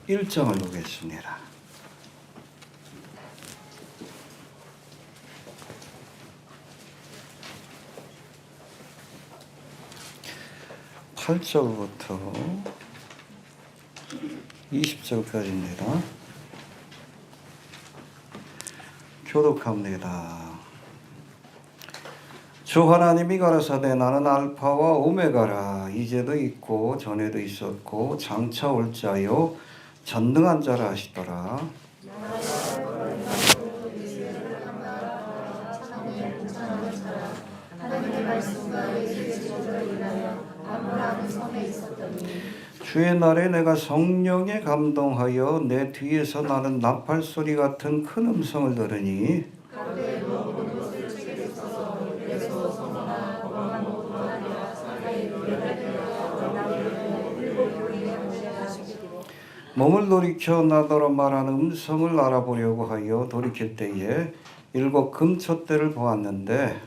1장을 보겠습니다. 8절부터 20절까지입니다. 교독합니다. 주 하나님이 가라사대 나는 알파와 오메가라. 이제도 있고 전에도 있었고 장차 올 자요 전능한 자라 하시더라. 주의 날에 내가 성령에 감동하여 내 뒤에서 나는 나팔 소리 같은 큰 음성을 들으니 몸을 돌이켜 나더러 말하는 음성을 알아보려고 하여 돌이킬 때에 7 금촛대를 보았는데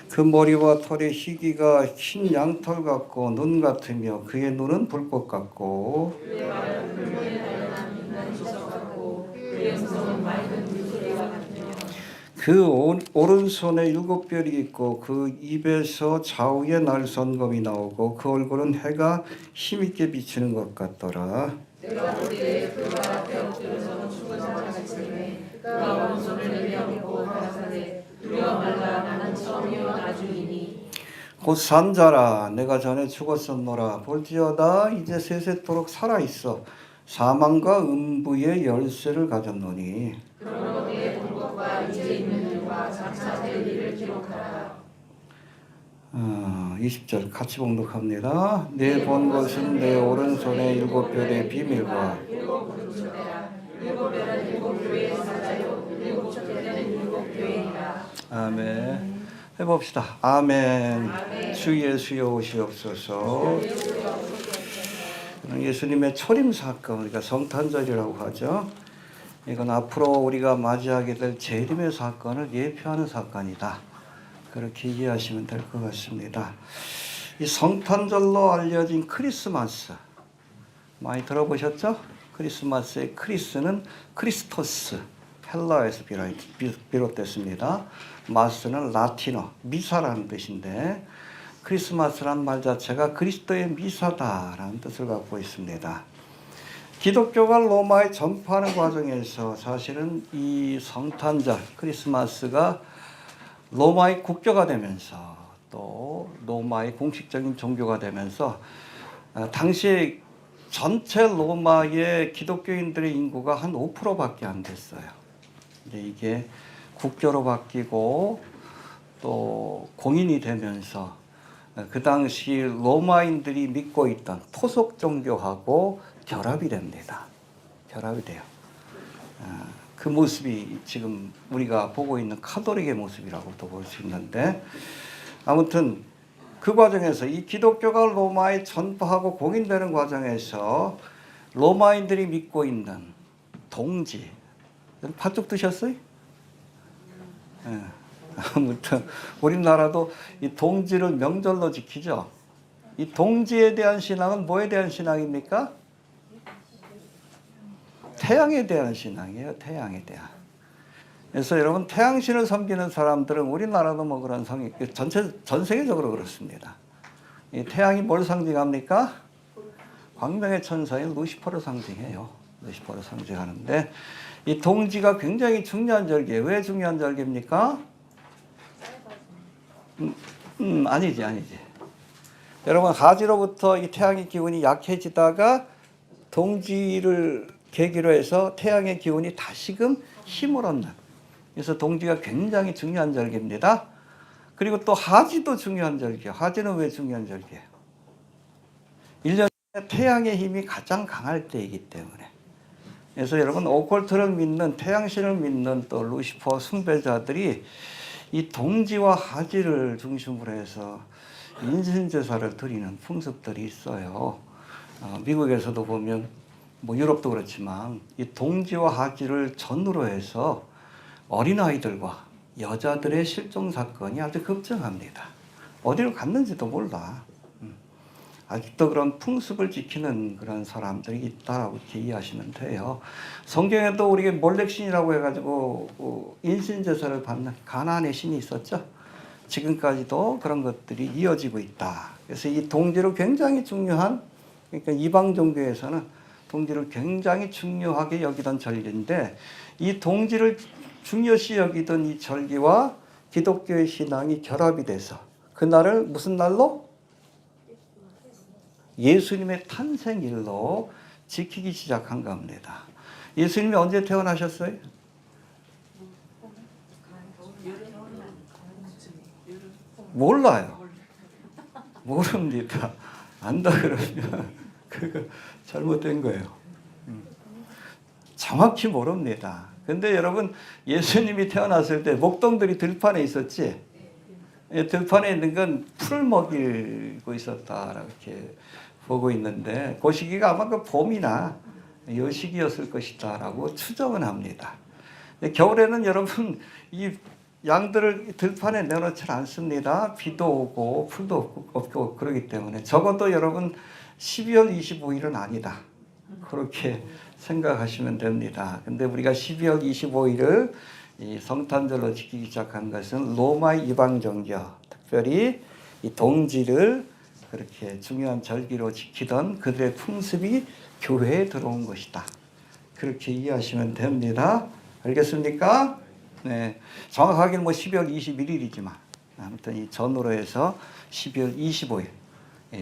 그 머리와 털의 희기가 흰 양털 같고 눈 같으며 그의 눈은 불꽃 같고 그 오른손에 7별이 있고 그 입에서 좌우에 날선검이 나오고 그 얼굴은 해가 힘있게 비치는 것 같더라. 내가 볼 때 그가 앞에 엎드려서 죽은 자가 같으니 그가 오른손을 내밀고 가라사대 두려워 말라 나는 처음이요 나중이니 곧 산 자라 내가 전에 죽었었노라 볼지어다 이제 세세토록 살아있어 사망과 음부의 열쇠를 가졌노니 그러므로 내 본 것과 이제 있는 일과 장차 될 일을 기록하라. 20절 같이 봉독합니다. 내 본 것은 내 오른손에 7별의 비밀과 7 별은 7 교회의 사자요 7 촛대는 7 교회이라. 아멘. 해봅시다. 아멘. 아멘. 주 예수여 오시옵소서. 예수님의 초림 사건, 우리가 성탄절이라고 하죠. 이건 앞으로 우리가 맞이하게 될 재림의 사건을 예표하는 사건이다. 그렇게 이해하시면 될 것 같습니다. 이 성탄절로 알려진 크리스마스 많이 들어보셨죠? 크리스마스의 크리스는 크리스토스, 헬라에서 비롯됐습니다. 마스는 라틴어, 미사라는 뜻인데 크리스마스란 말 자체가 그리스도의 미사다라는 뜻을 갖고 있습니다. 기독교가 로마에 전파하는 과정에서 사실은 이 성탄절, 크리스마스가 로마의 국교가 되면서 또 로마의 공식적인 종교가 되면서 당시 전체 로마의 기독교인들의 인구가 한 5%밖에 안 됐어요. 이제 이게 국교로 바뀌고 또 공인이 되면서 그 당시 로마인들이 믿고 있던 토속 종교하고 결합이 됩니다. 결합이 돼요. 그 모습이 지금 우리가 보고 있는 카톨릭의 모습이라고도 볼 수 있는데 아무튼 그 과정에서 이 기독교가 로마에 전파하고 공인되는 과정에서 로마인들이 믿고 있는 동지, 팥죽 드셨어요? 네. 아무튼 우리나라도 이 동지를 명절로 지키죠. 이 동지에 대한 신앙은 뭐에 대한 신앙입니까? 태양에 대한 신앙이에요. 태양에 대한. 그래서 여러분 태양신을 섬기는 사람들은 우리나라도 뭐 그런 성이 전 세계적으로 그렇습니다. 이 태양이 뭘 상징합니까? 광명의 천사인 루시퍼를 상징해요. 루시퍼를 상징하는데 이 동지가 굉장히 중요한 절기예요. 왜 중요한 절기입니까? 아니지. 여러분 하지로부터 이 태양의 기운이 약해지다가 동지를 계기로 해서 태양의 기운이 다시금 힘을 얻는. 그래서 동지가 굉장히 중요한 절기입니다. 그리고 또 하지도 중요한 절기예요. 하지는 왜 중요한 절기예요? 1년에 태양의 힘이 가장 강할 때이기 때문에. 그래서 여러분 오컬트를 믿는 태양신을 믿는 또 루시퍼 숭배자들이 이 동지와 하지를 중심으로 해서 인신제사를 드리는 풍습들이 있어요. 미국에서도 보면 뭐 유럽도 그렇지만 이 동지와 하지를 전후로 해서 어린아이들과 여자들의 실종 사건이 아주 급증합니다. 어디로 갔는지도 몰라. 아직도 그런 풍습을 지키는 그런 사람들이 있다라고 이렇게 이해하시면 돼요. 성경에도 우리가 몰렉신이라고 해가지고 인신제사를 받는 가나안의 신이 있었죠. 지금까지도 그런 것들이 이어지고 있다. 그래서 이 동지를 굉장히 중요한, 그러니까 이방 종교에서는 동지를 굉장히 중요하게 여기던 절기인데, 이 동지를 중요시 여기던 이 절기와 기독교의 신앙이 결합이 돼서 그날을 무슨 날로? 예수님의 탄생일로 지키기 시작한 겁니다. 예수님이 언제 태어나셨어요? 몰라요. 모릅니다. 안다 그러면 그거 잘못된 거예요. 정확히 모릅니다. 근데 여러분, 예수님이 태어났을 때 목동들이 들판에 있었지? 들판에 있는 건 풀을 먹이고 있었다라고 이렇게 보고 있는데, 그 시기가 아마 그 봄이나 요 시기였을 것이다라고 추정은 합니다. 겨울에는 여러분, 이 양들을 들판에 내놓지 않습니다. 비도 오고 풀도 없고 그러기 때문에 적어도 여러분 12월 25일은 아니다. 그렇게 생각하시면 됩니다. 근데 우리가 12월 25일을 이 성탄절로 지키기 시작한 것은 로마의 이방 종교, 특별히 이 동지를 그렇게 중요한 절기로 지키던 그들의 풍습이 교회에 들어온 것이다. 그렇게 이해하시면 됩니다. 알겠습니까? 네, 정확하게는 12월 21일이지만 아무튼 이 전후로 해서 12월 25일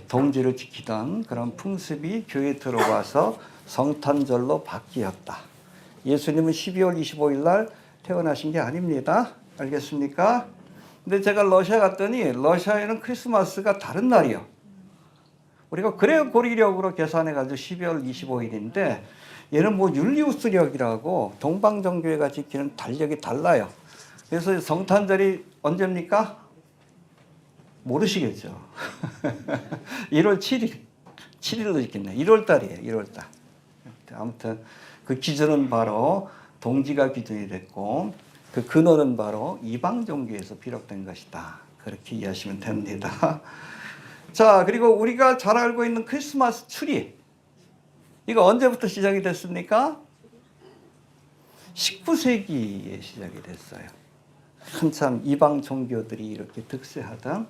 동지를 지키던 그런 풍습이 교회에 들어와서 성탄절로 바뀌었다. 예수님은 12월 25일 날 태어나신 게 아닙니다. 알겠습니까? 근데 제가 러시아 갔더니 러시아에는 크리스마스가 다른 날이요. 우리가 그레고리력으로 계산해가지고 12월 25일인데 얘는 율리우스력이라고 동방정교회가 지키는 달력이 달라요. 그래서 성탄절이 언제입니까? 모르시겠죠. 1월 7일로 지켰네. 1월 달이에요. 1월 달. 아무튼 그 기준은 바로 동지가 기준이 됐고 그 근원은 바로 이방 종교에서 비롯된 것이다. 그렇게 이해하시면 됩니다. 자, 그리고 우리가 잘 알고 있는 크리스마스 트리. 이거 언제부터 시작이 됐습니까? 19세기에 시작이 됐어요. 한참 이방 종교들이 이렇게 득세하던,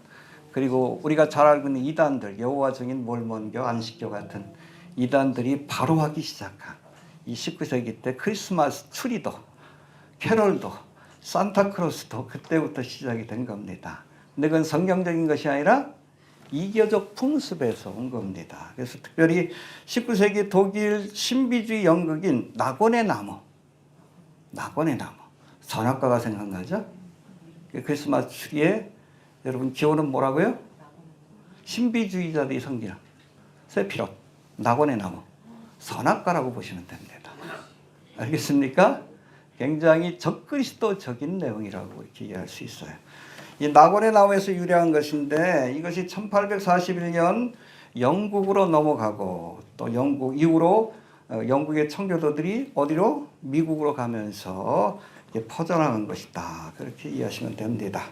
그리고 우리가 잘 알고 있는 이단들, 여호와 증인, 몰몬교, 안식교 같은 이단들이 바로 하기 시작한 이 19세기 때 크리스마스 트리도, 캐롤도, 산타크로스도 그때부터 시작이 된 겁니다. 근데 그건 성경적인 것이 아니라 이교적 풍습에서 온 겁니다. 그래서 특별히 19세기 독일 신비주의 연극인 낙원의 나무, 선악과가 생각나죠? 크리스마스 트리에 여러분 기호는 뭐라고요? 신비주의자들이 섬기는 세피롯, 낙원의 나무, 선악과라고 보시면 됩니다. 알겠습니까? 굉장히 적그리스도적인 내용이라고 이렇게 이해할 수 있어요. 이 낙원의 나무에서 유래한 것인데 이것이 1841년 영국으로 넘어가고 또 영국 이후로 영국의 청교도들이 어디로? 미국으로 가면서 퍼져나간 것이다. 그렇게 이해하시면 됩니다.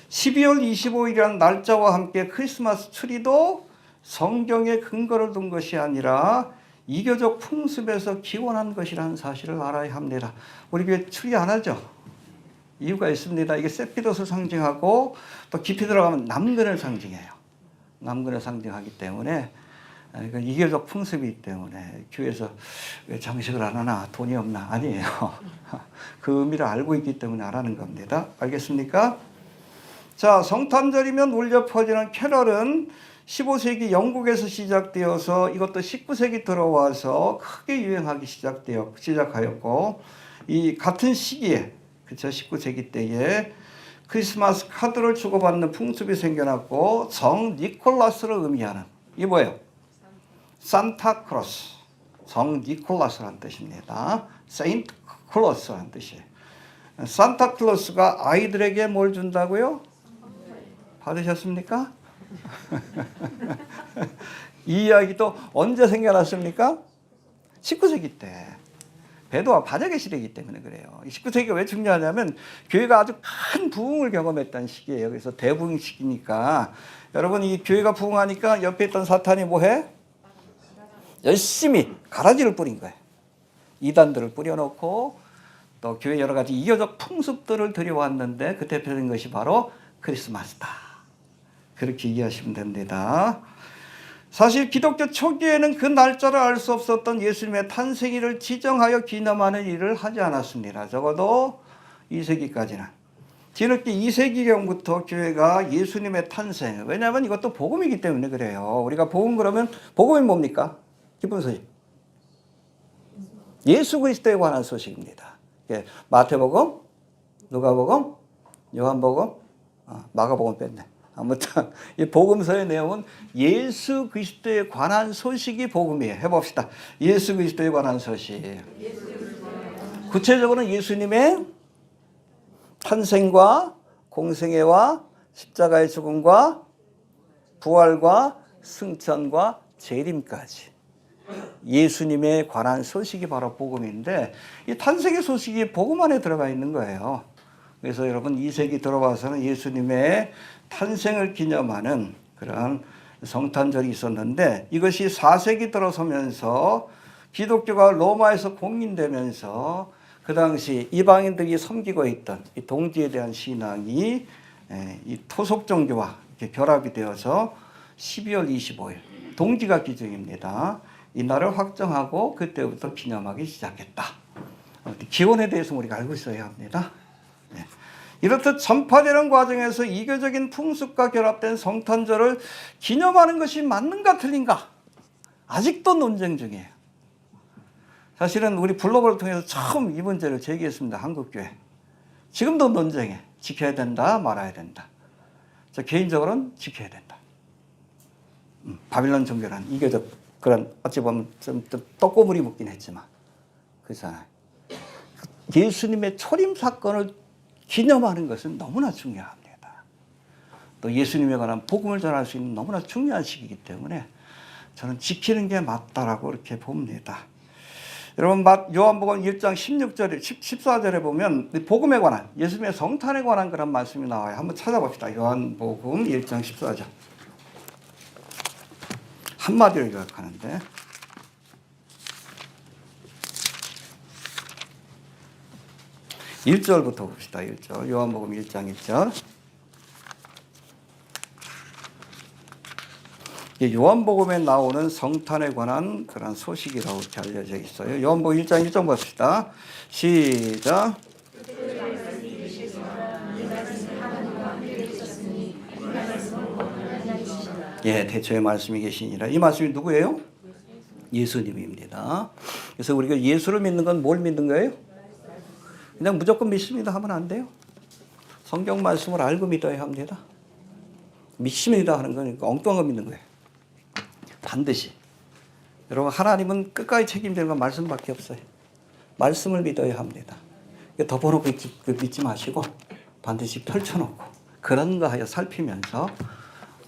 12월 25일이라는 날짜와 함께 크리스마스 트리도 성경에 근거를 둔 것이 아니라 이교적 풍습에서 기원한 것이라는 사실을 알아야 합니다. 우리 교회 트리 안 하죠? 이유가 있습니다. 이게 세피롯을 상징하고 또 깊이 들어가면 남근을 상징해요. 남근을 상징하기 때문에 이교적 풍습이기 때문에 교회에서 왜 장식을 안 하나, 돈이 없나? 아니에요. 그 의미를 알고 있기 때문에 안 하는 겁니다. 알겠습니까? 자, 성탄절이면 울려 퍼지는 캐럴은 15세기 영국에서 시작되어서 이것도 19세기 들어와서 크게 유행하기 시작하였고, 이 같은 시기에, 그쵸, 19세기 때에 크리스마스 카드를 주고받는 풍습이 생겨났고, 성 니콜라스를 의미하는, 이게 뭐예요? 산타크로스, 성 니콜라스라는 뜻입니다. 세인트 클로스라는 뜻이에요. 산타클로스가 아이들에게 뭘 준다고요? 받으셨습니까? 이 이야기도 언제 생겨났습니까? 19세기 때. 배도와 반역의 시대이기 때문에 그래요. 19세기가 왜 중요하냐면 교회가 아주 큰 부흥을 경험했던 시기예요. 그래서 대부흥 시기니까 여러분 이 교회가 부흥하니까 옆에 있던 사탄이 뭐해? 열심히 가라지를 뿌린 거예요. 이단들을 뿌려놓고 또 교회 여러 가지 이교적 풍습들을 들여왔는데 그 대표적인 것이 바로 크리스마스다. 그렇게 이해하시면 됩니다. 사실 기독교 초기에는 그 날짜를 알 수 없었던 예수님의 탄생일을 지정하여 기념하는 일을 하지 않았습니다. 적어도 2세기까지는. 뒤늦게 2세기경부터 교회가 예수님의 탄생, 왜냐하면 이것도 복음이기 때문에 그래요. 우리가 복음 그러면 복음이 뭡니까? 기쁜 소식. 예수 그리스도에 관한 소식입니다. 마태복음, 누가복음, 요한복음, 마가복음 뺐네. 아무튼 이 복음서의 내용은 예수 그리스도에 관한 소식이 복음이에요. 해봅시다. 예수 그리스도에 관한 소식. 구체적으로는 예수님의 탄생과 공생애와 십자가의 죽음과 부활과 승천과 재림까지 예수님에 관한 소식이 바로 복음인데 이 탄생의 소식이 복음 안에 들어가 있는 거예요. 그래서 여러분 2세기 들어와서는 예수님의 탄생을 기념하는 그런 성탄절이 있었는데 이것이 4세기 들어서면서 기독교가 로마에서 공인되면서 그 당시 이방인들이 섬기고 있던 이 동지에 대한 신앙이 이 토속 종교와 이렇게 결합이 되어서 12월 25일 동지가 기준입니다. 이 날을 확정하고 그때부터 기념하기 시작했다. 기원에 대해서 우리가 알고 있어야 합니다. 이렇듯 전파되는 과정에서 이교적인 풍습과 결합된 성탄절을 기념하는 것이 맞는가 틀린가 아직도 논쟁 중이에요. 사실은 우리 블로그를 통해서 처음 이 문제를 제기했습니다. 한국교회. 지금도 논쟁해. 지켜야 된다 말아야 된다. 저 개인적으로는 지켜야 된다. 바빌론 종교란 이교적 그런 어찌 보면 좀 떡고물이 묻긴 했지만 그렇잖아요. 예수님의 초림 사건을 기념하는 것은 너무나 중요합니다. 또 예수님에 관한 복음을 전할 수 있는 너무나 중요한 시기이기 때문에 저는 지키는 게 맞다라고 이렇게 봅니다. 여러분 요한복음 1장 16절, 14절에 보면 복음에 관한 예수님의 성탄에 관한 그런 말씀이 나와요. 한번 찾아봅시다. 요한복음 1장 14절. 한마디로 요약하는데 1절부터 봅시다. 1절. 요한복음 1장 1절. 요한복음에 나오는 성탄에 관한 그런 소식이라고 이렇게 알려져 있어요. 요한복음 1장 1절 봅시다. 시작. 예, 대초의 말씀이 계시니라. 이 말씀이 누구예요? 예수님입니다. 그래서 우리가 예수를 믿는 건 뭘 믿는 거예요? 그냥 무조건 믿습니다 하면 안 돼요. 성경 말씀을 알고 믿어야 합니다. 믿습니다 하는 건 엉뚱한 거 믿는 거예요. 반드시. 여러분 하나님은 끝까지 책임지는 건 말씀밖에 없어요. 말씀을 믿어야 합니다. 덮어놓고 믿지 마시고 반드시 펼쳐놓고 그런 거 하여 살피면서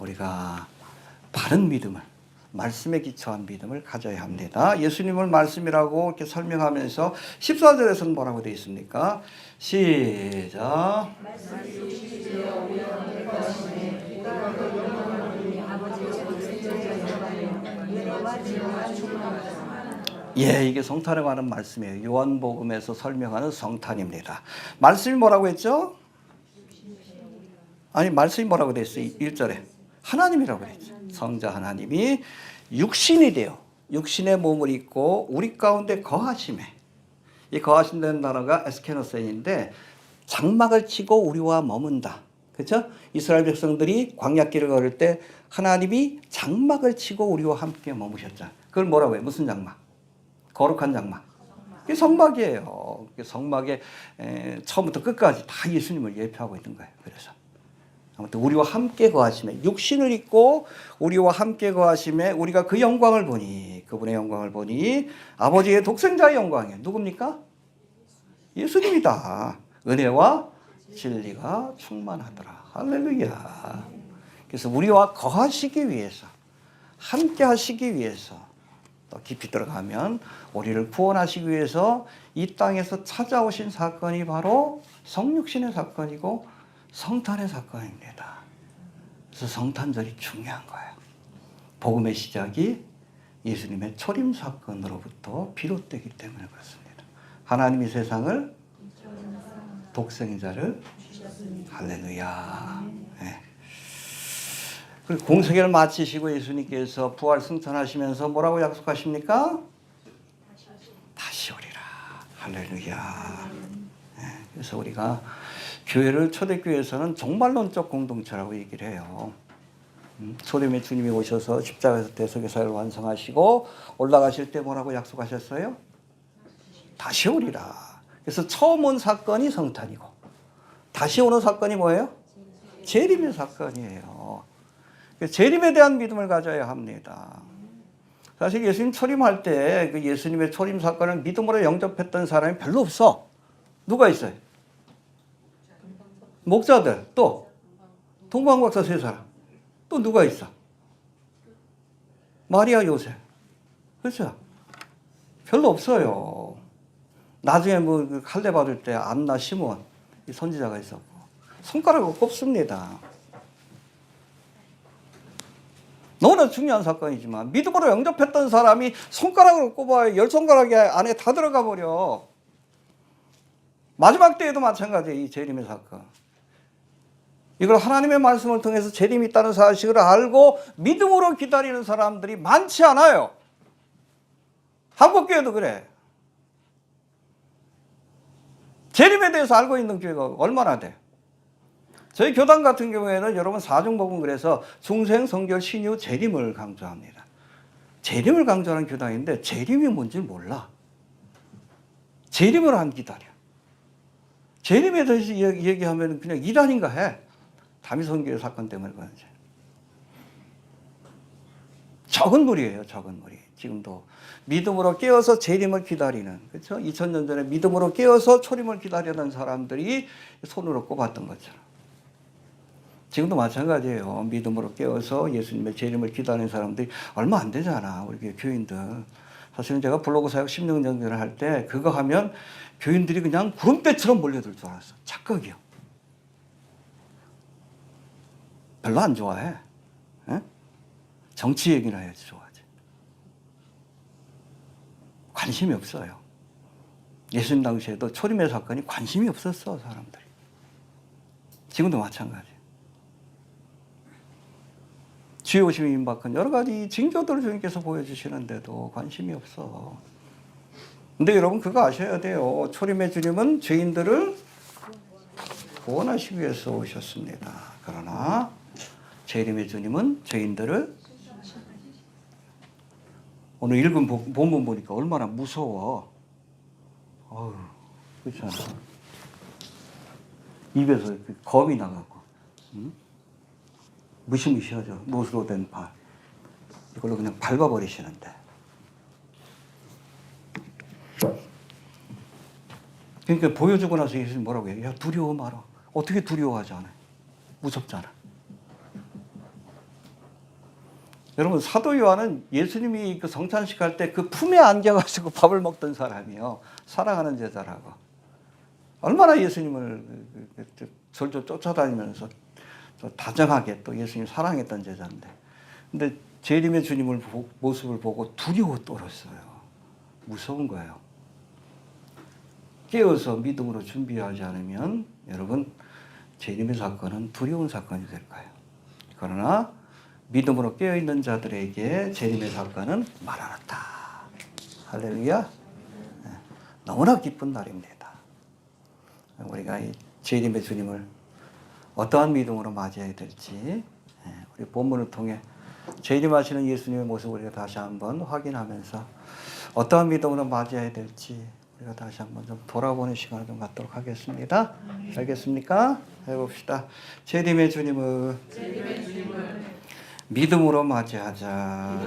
우리가 바른 믿음을 말씀에 기초한 믿음을 가져야 합니다. 예수님을 말씀이라고 이렇게 설명하면서 14절에서는 뭐라고 되어 있습니까? 시작. 예, 이게 성탄에 관한 말씀이에요. 요한복음에서 설명하는 성탄입니다. 말씀이 뭐라고 했죠? 아니, 말씀이 뭐라고 됐어요? 1절에. 하나님이라고 했죠. 성자 하나님이 육신이 되어 육신의 몸을 입고 우리 가운데 거하심에, 이 거하신다는 단어가 에스케노센인데 장막을 치고 우리와 머문다. 그렇죠? 이스라엘 백성들이 광야길을 걸을 때 하나님이 장막을 치고 우리와 함께 머무셨잖아요. 그걸 뭐라고 해요? 무슨 장막? 거룩한 장막. 그게 성막이에요. 성막에 처음부터 끝까지 다 예수님을 예표하고 있는 거예요. 그래서 아무튼 우리와 함께 거하심에, 육신을 입고 우리와 함께 거하심에 우리가 그 영광을 보니, 그분의 영광을 보니 아버지의 독생자의 영광이에요. 누굽니까? 예수님이다. 은혜와 진리가 충만하더라. 할렐루야. 그래서 우리와 거하시기 위해서, 함께 하시기 위해서, 또 깊이 들어가면 우리를 구원하시기 위해서 이 땅에서 찾아오신 사건이 바로 성육신의 사건이고 성탄의 사건입니다. 그래서 성탄절이 중요한 거예요. 복음의 시작이 예수님의 초림 사건으로부터 비롯되기 때문에 그렇습니다. 하나님이 세상을 독생자를 할렐루야. 네. 그리고 공생애를 마치시고 예수님께서 부활 승천하시면서 뭐라고 약속하십니까? 다시 오리라. 할렐루야. 네. 그래서 우리가 교회를 초대교회에서는 종말론적 공동체라고 얘기를 해요. 초림의 주님이 오셔서 십자가에서 대속의 사역을 완성하시고 올라가실 때 뭐라고 약속하셨어요? 다시 오리라. 그래서 처음 온 사건이 성탄이고 다시 오는 사건이 뭐예요? 재림의 사건이에요. 재림에 대한 믿음을 가져야 합니다. 사실 예수님 초림할 때 그 예수님의 초림 사건을 믿음으로 영접했던 사람이 별로 없어. 누가 있어요? 목자들, 또 동방박사 3사람, 또 누가 있어? 마리아, 요셉. 그렇죠? 별로 없어요. 나중에 뭐 할례 받을 때 안나, 시몬 이 선지자가 있었고 손가락으로 꼽습니다. 너무나 중요한 사건이지만 믿음으로 영접했던 사람이 손가락으로 꼽아야 10손가락이 안에 다 들어가 버려. 마지막 때에도 마찬가지예요. 이 재림의 사건. 이걸 하나님의 말씀을 통해서 재림이 있다는 사실을 알고 믿음으로 기다리는 사람들이 많지 않아요. 한국교회도 그래. 재림에 대해서 알고 있는 교회가 얼마나 돼? 저희 교단 같은 경우에는 여러분 사중복음 그래서 중생, 성결, 신유, 재림을 강조합니다. 재림을 강조하는 교단인데 재림이 뭔지 몰라. 재림을 안 기다려. 재림에 대해서 얘기하면 그냥 일 아닌가 해. 다미성교회 사건 때문에 그런지. 적은 무리예요. 적은 무리. 지금도 믿음으로 깨어서 재림을 기다리는, 그렇죠? 2000년 전에 믿음으로 깨어서 초림을 기다리는 사람들이 손으로 꼽았던 것처럼 지금도 마찬가지예요. 믿음으로 깨어서 예수님의 재림을 기다리는 사람들이 얼마 안 되잖아. 우리 교인들. 사실은 제가 블로그 사역 16년 전에 할 때 그거 하면 교인들이 그냥 구름대처럼 몰려들 줄 알았어. 착각이요. 별로 안 좋아해. 에? 정치 얘기나 해야지 좋아하지. 관심이 없어요. 예수님 당시에도 초림의 사건이 관심이 없었어, 사람들이. 지금도 마찬가지. 주의 오심이 임박한 여러 가지 징조들을 주님께서 보여주시는데도 관심이 없어. 근데 여러분 그거 아셔야 돼요. 초림의 주님은 죄인들을 구원하시기 위해서 오셨습니다. 그러나 재림의 주님은 죄인들을 오늘 읽은 본문 보니까 얼마나 무서워. 어휴, 그렇잖아. 입에서 검이 나가고, 응? 무시무시하죠. 못으로 된 발. 이걸로 그냥 밟아버리시는데. 그러니까 보여주고 나서 예수님 뭐라고 해요? 야, 두려워 마라. 어떻게 두려워하지 않아요? 무섭잖아. 여러분, 사도 요한은 예수님이 그 성찬식 할 때 그 품에 안겨가지고 밥을 먹던 사람이요. 사랑하는 제자라고. 얼마나 예수님을 절절 쫓아다니면서 다정하게 또 예수님 사랑했던 제자인데. 근데 재림의 주님을 모습을 보고 두려워 떨었어요. 무서운 거예요. 깨어서 믿음으로 준비하지 않으면 여러분 재림의 사건은 두려운 사건이 될 거예요. 그러나 믿음으로 깨어있는 자들에게 재림의 사건은 마라나타. 할렐루야. 네. 너무나 기쁜 날입니다. 우리가 이 재림의 주님을 어떠한 믿음으로 맞이해야 될지 우리 본문을 통해 재림하시는 예수님의 모습을 우리가 다시 한번 확인하면서 어떠한 믿음으로 맞이해야 될지 우리가 다시 한번 좀 돌아보는 시간을 좀 갖도록 하겠습니다. 알겠습니까? 해봅시다. 재림의 주님을 믿음으로 맞이하자.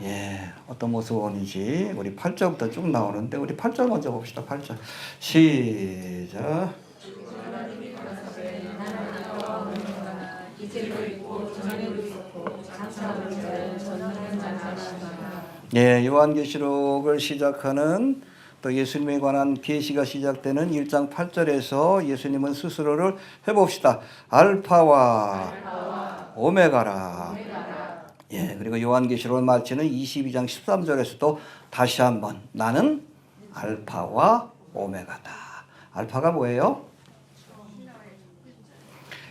예, 어떤 모습인지 우리 8절부터 쭉 나오는데 우리 8절 먼저 봅시다. 8절 시작. 예, 요한계시록을 시작하는 또 예수님에 관한 계시가 시작되는 1장 8절에서 예수님은 스스로를 해봅시다. 알파와 오메가라. 예, 그리고 요한계시록을 마치는 22장 13절에서도 다시 한번 나는 알파와 오메가다. 알파가 뭐예요?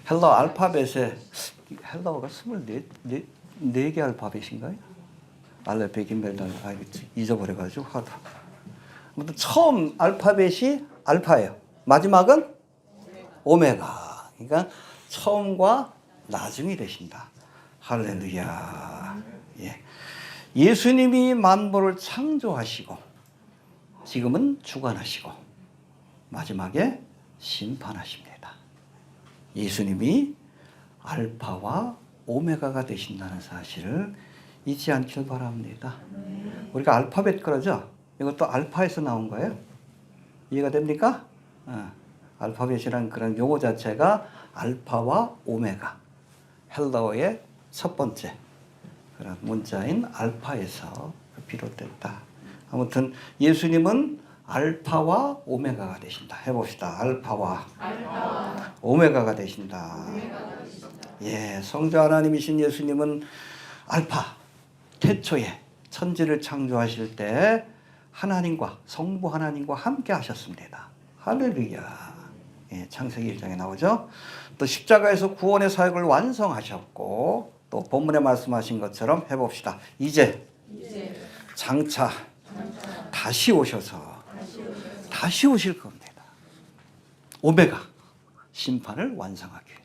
헬러 알파벳에 헬러가 24개 알파벳인가요? 알레베 김벨달 잊어버려가지고 하다. 아무튼 처음 알파벳이 알파예요. 마지막은 오메가. 그러니까 처음과 나중이 되신다. 할렐루야. 예. 예수님이 만물을 창조하시고 지금은 주관하시고 마지막에 심판하십니다. 예수님이 알파와 오메가가 되신다는 사실을 잊지 않길 바랍니다. 우리가 알파벳 그러죠? 이것도 알파에서 나온 거예요. 이해가 됩니까? 알파벳이라는 그런 용어 자체가 알파와 오메가, 헬라어의 첫 번째 그런 문자인 알파에서 비롯됐다. 아무튼 예수님은 알파와 오메가가 되신다. 해봅시다. 알파와 오메가가 되신다. 예, 성자 하나님이신 예수님은 알파, 태초에 천지를 창조하실 때 하나님과 성부 하나님과 함께 하셨습니다. 할렐루야. 예, 창세기 1장에 나오죠. 또 십자가에서 구원의 사역을 완성하셨고 또 본문에 말씀하신 것처럼 해봅시다. 이제 장차 다시 오셔서 다시 오실 겁니다. 오메가 심판을 완성하기 위해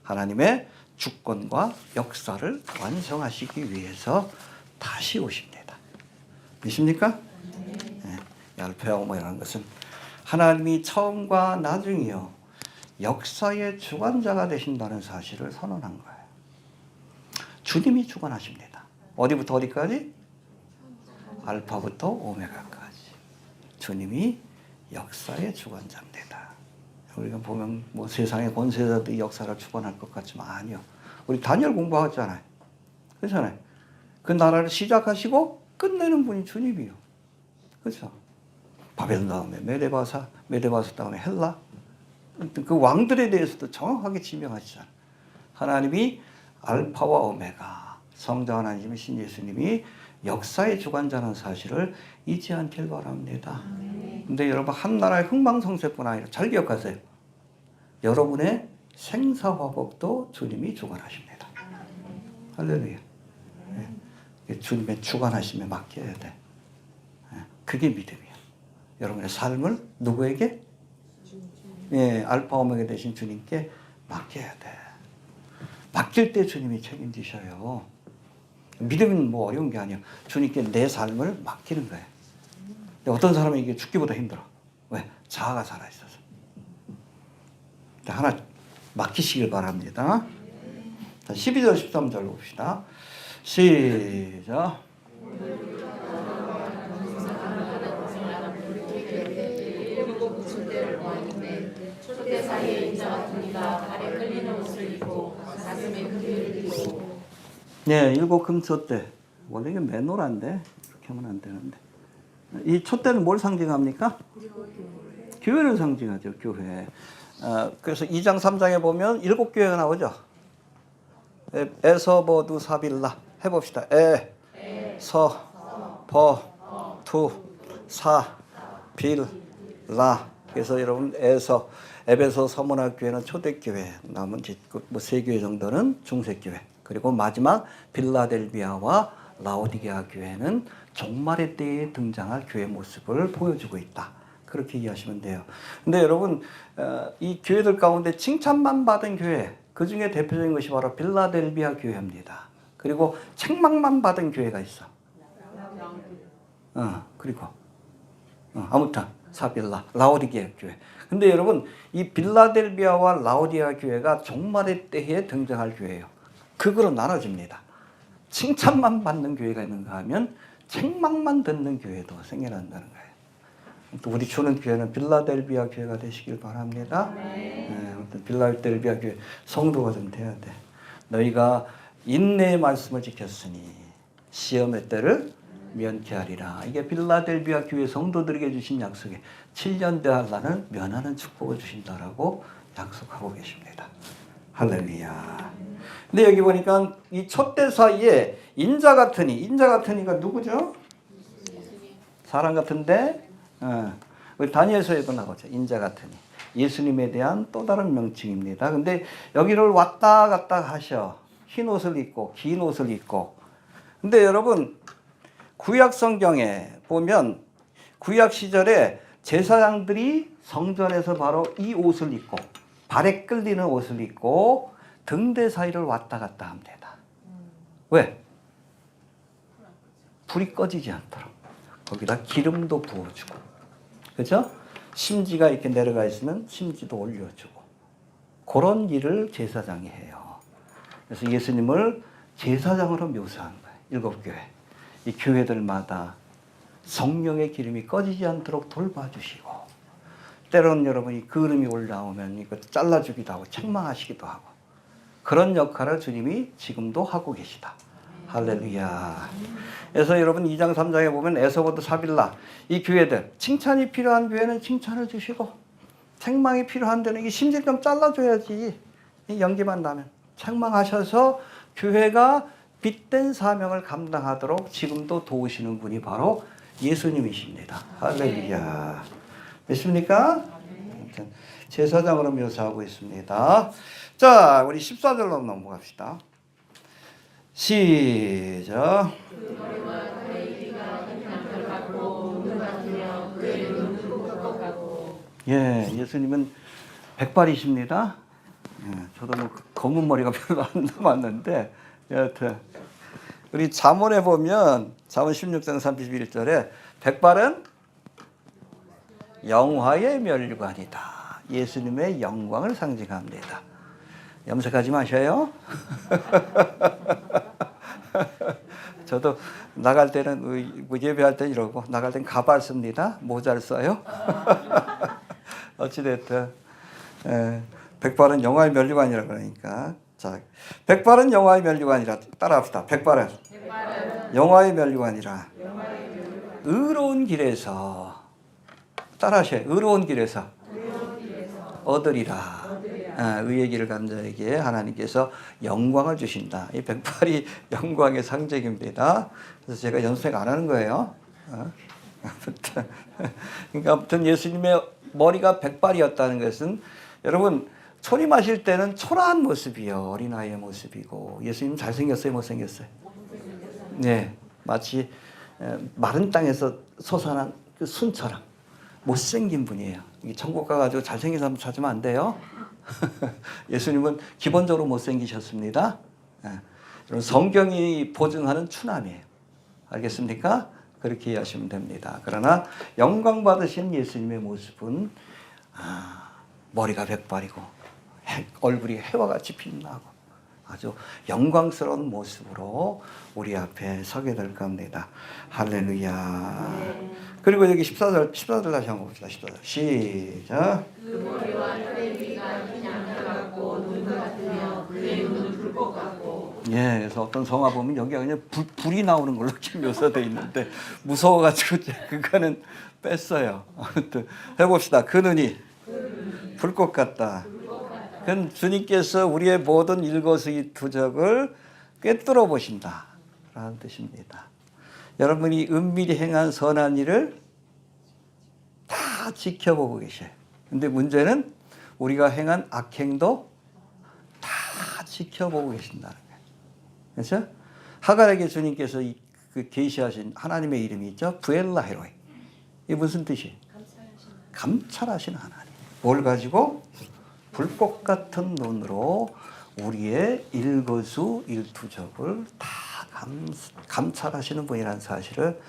하나님의 주권과 역사를 완성하시기 위해서 다시 오십니다. 믿습니까? 네. 알파와 오메가라는 것은 하나님이 처음과 나중이요 역사의 주관자가 되신다는 사실을 선언한 거예요. 주님이 주관하십니다. 어디부터 어디까지? 알파부터 오메가까지. 주님이 역사의 주관자입니다. 우리가 보면 뭐 세상의 권세자들이 역사를 주관할 것 같지만 아니요. 우리 다니엘 공부하잖아요. 그렇잖아요. 그 나라를 시작하시고 끝내는 분이 주님이요. 그렇죠. 바벨 다음에 메데바사 다음에 헬라. 그 왕들에 대해서도 정확하게 지명하시잖아요. 하나님이 알파와 오메가, 성자 하나님이신 예수님이 역사의 주관자라는 사실을 잊지 않길 바랍니다. 근데 여러분 한 나라의 흥망성쇠뿐 아니라 잘 기억하세요. 여러분의 생사화복도 주님이 주관하십니다. 할렐루야. 네. 주님의 주관하심에 맡겨야 돼. 그게 믿음이야. 여러분의 삶을 누구에게? 예, 알파 오메가 되신 주님께 맡겨야 돼. 맡길 때 주님이 책임지셔요. 믿음은 뭐 어려운 게 아니에요. 주님께 내 삶을 맡기는 거예요. 어떤 사람은 이게 죽기보다 힘들어. 왜? 자아가 살아있어서. 하나 맡기시길 바랍니다. 12절 13절 봅시다. 시작. 네, 일곱 금 촛대. 원래 이게 맨노란데 이렇게 하면 안 되는데. 이 촛대는 뭘 상징합니까? 교회를 상징하죠. 교회. 그래서 2장 3장에 보면 7교회가 나오죠. 에서 버두 사빌라 해봅시다. 서 버 투 사 빌 라. 그래서 여러분 에베소 서문학교회는 초대교회, 나머지 뭐 3교회 정도는 중세교회, 그리고 마지막 빌라델비아와 라오디게아 교회는 종말의 때에 등장할 교회 모습을 보여주고 있다. 그렇게 이해하시면 돼요. 근데 여러분 이 교회들 가운데 칭찬만 받은 교회, 그 중에 대표적인 것이 바로 빌라델비아 교회입니다. 그리고 책망만 받은 교회가 있어. 그리고 아무튼 사빌라, 라오디게아 교회. 근데 여러분 이 빌라델비아와 라오디게아 교회가 종말의 때에 등장할 교회예요. 극으로 나눠집니다. 칭찬만 받는 교회가 있는가 하면 책망만 듣는 교회도 생겨난다는 거예요. 또 우리 주는 교회는 빌라델비아 교회가 되시길 바랍니다. 빌라델비아 교회 성도가 좀 돼야 돼. 너희가 인내의 말씀을 지켰으니 시험의 때를 면케하리라. 이게 빌라델비아 교회 성도들에게 주신 약속에 7년 대환란을 면하는 축복을 주신다라고 약속하고 계십니다. 할렐루야. 근데 여기 보니까 이 촛대 사이에 인자 같으니가 누구죠? 사람 같은데, 우리 다니엘서에도 나오죠. 인자 같으니. 예수님에 대한 또 다른 명칭입니다. 근데 여기를 왔다 갔다 하셔. 흰 옷을 입고, 긴 옷을 입고. 근데 여러분, 구약 성경에 보면 구약 시절에 제사장들이 성전에서 바로 이 옷을 입고, 발에 끌리는 옷을 입고, 등대 사이를 왔다 갔다 합니다. 왜? 불이 꺼지지 않도록. 거기다 기름도 부어주고. 그죠? 심지가 이렇게 내려가 있으면 심지도 올려주고. 그런 일을 제사장이 해요. 그래서 예수님을 제사장으로 묘사한 거예요. 7교회. 이 교회들마다 성령의 기름이 꺼지지 않도록 돌봐주시고, 때로는 여러분이 그름이 올라오면 이거 잘라주기도 하고 책망하시기도 하고, 그런 역할을 주님이 지금도 하고 계시다. 할렐루야. 그래서 여러분 2장 3장에 보면 에서보드 사빌라 이 교회들 칭찬이 필요한 교회는 칭찬을 주시고, 책망이 필요한 데는 이게 심지어 좀 잘라줘야지. 연기만 나면 책망하셔서 교회가 빛된 사명을 감당하도록 지금도 도우시는 분이 바로 예수님이십니다. 할렐루야. 믿습니까? 제사장으로 묘사하고 있습니다. 자, 우리 14절로 넘어갑시다. 시작. 예, 예수님은 백발이십니다. 예, 저도 뭐 검은 머리가 별로 안 남았는데, 여하튼 우리 잠언에 보면 잠언 16장 31절에 백발은 영화의 멸관이다. 예수님의 영광을 상징합니다. 염색하지 마셔요. 저도 나갈 때는 예배할 때는 이러고 나갈 때는 가발 씁니다. 모자를 써요. 어찌됐든 백발은 영화의 면류관이라 그러니까, 자, 백발은 영화의 면류관이라 따라합시다. 백발은 영화의 면류관이라 의로운 길에서 따라하셔요. 의로운 길에서 얻으리라. 의의 길을 간 자에게 하나님께서 영광을 주신다. 이 백발이 영광의 상징입니다. 그래서 제가 연습 안 하는 거예요. 아무튼 예수님의 머리가 백발이었다는 것은, 여러분 초림하실 때는 초라한 모습이요, 어린아이의 모습이고, 예수님 잘생겼어요, 못생겼어요? 네, 마치 마른 땅에서 솟아난 그 순처럼 못생긴 분이에요. 천국 가가지고 잘생긴 사람 찾으면 안 돼요. 예수님은 기본적으로 못생기셨습니다. 성경이 보증하는 추남이에요. 알겠습니까? 그렇게 이해하시면 됩니다. 그러나 영광 받으신 예수님의 모습은 머리가 백발이고 얼굴이 해와 같이 빛나고 아주 영광스러운 모습으로 우리 앞에 서게 될 겁니다. 할렐루야. 그리고 여기 14절 다시 한번 봅시다. 14절 시작. 그 머리와 털의 위가 흰 양털 같고 눈과 같으며 그의 눈은 불꽃 같고. 예, 그래서 어떤 성화 보면 여기가 그냥 불이 나오는 걸로 이렇게 묘사되어 있는데 무서워가지고 그거는 뺐어요. 아무튼 해봅시다. 그 눈이 불꽃 같다. 그건 주님께서 우리의 모든 일거수일투족을 꿰뚫어 보신다 라는 뜻입니다. 여러분이 은밀히 행한 선한 일을 다 지켜보고 계셔요. 근데 문제는 우리가 행한 악행도 다 지켜보고 계신다는 거예요. 그렇죠? 하갈에게 주님께서 그 계시하신 하나님의 이름이 있죠. 부엘라 헤로이. 이게 무슨 뜻이에요? 감찰하시는 하나님. 뭘 가지고? 불꽃 같은 눈으로 우리의 일거수일투족을 다 감찰하시는 분이라는 사실을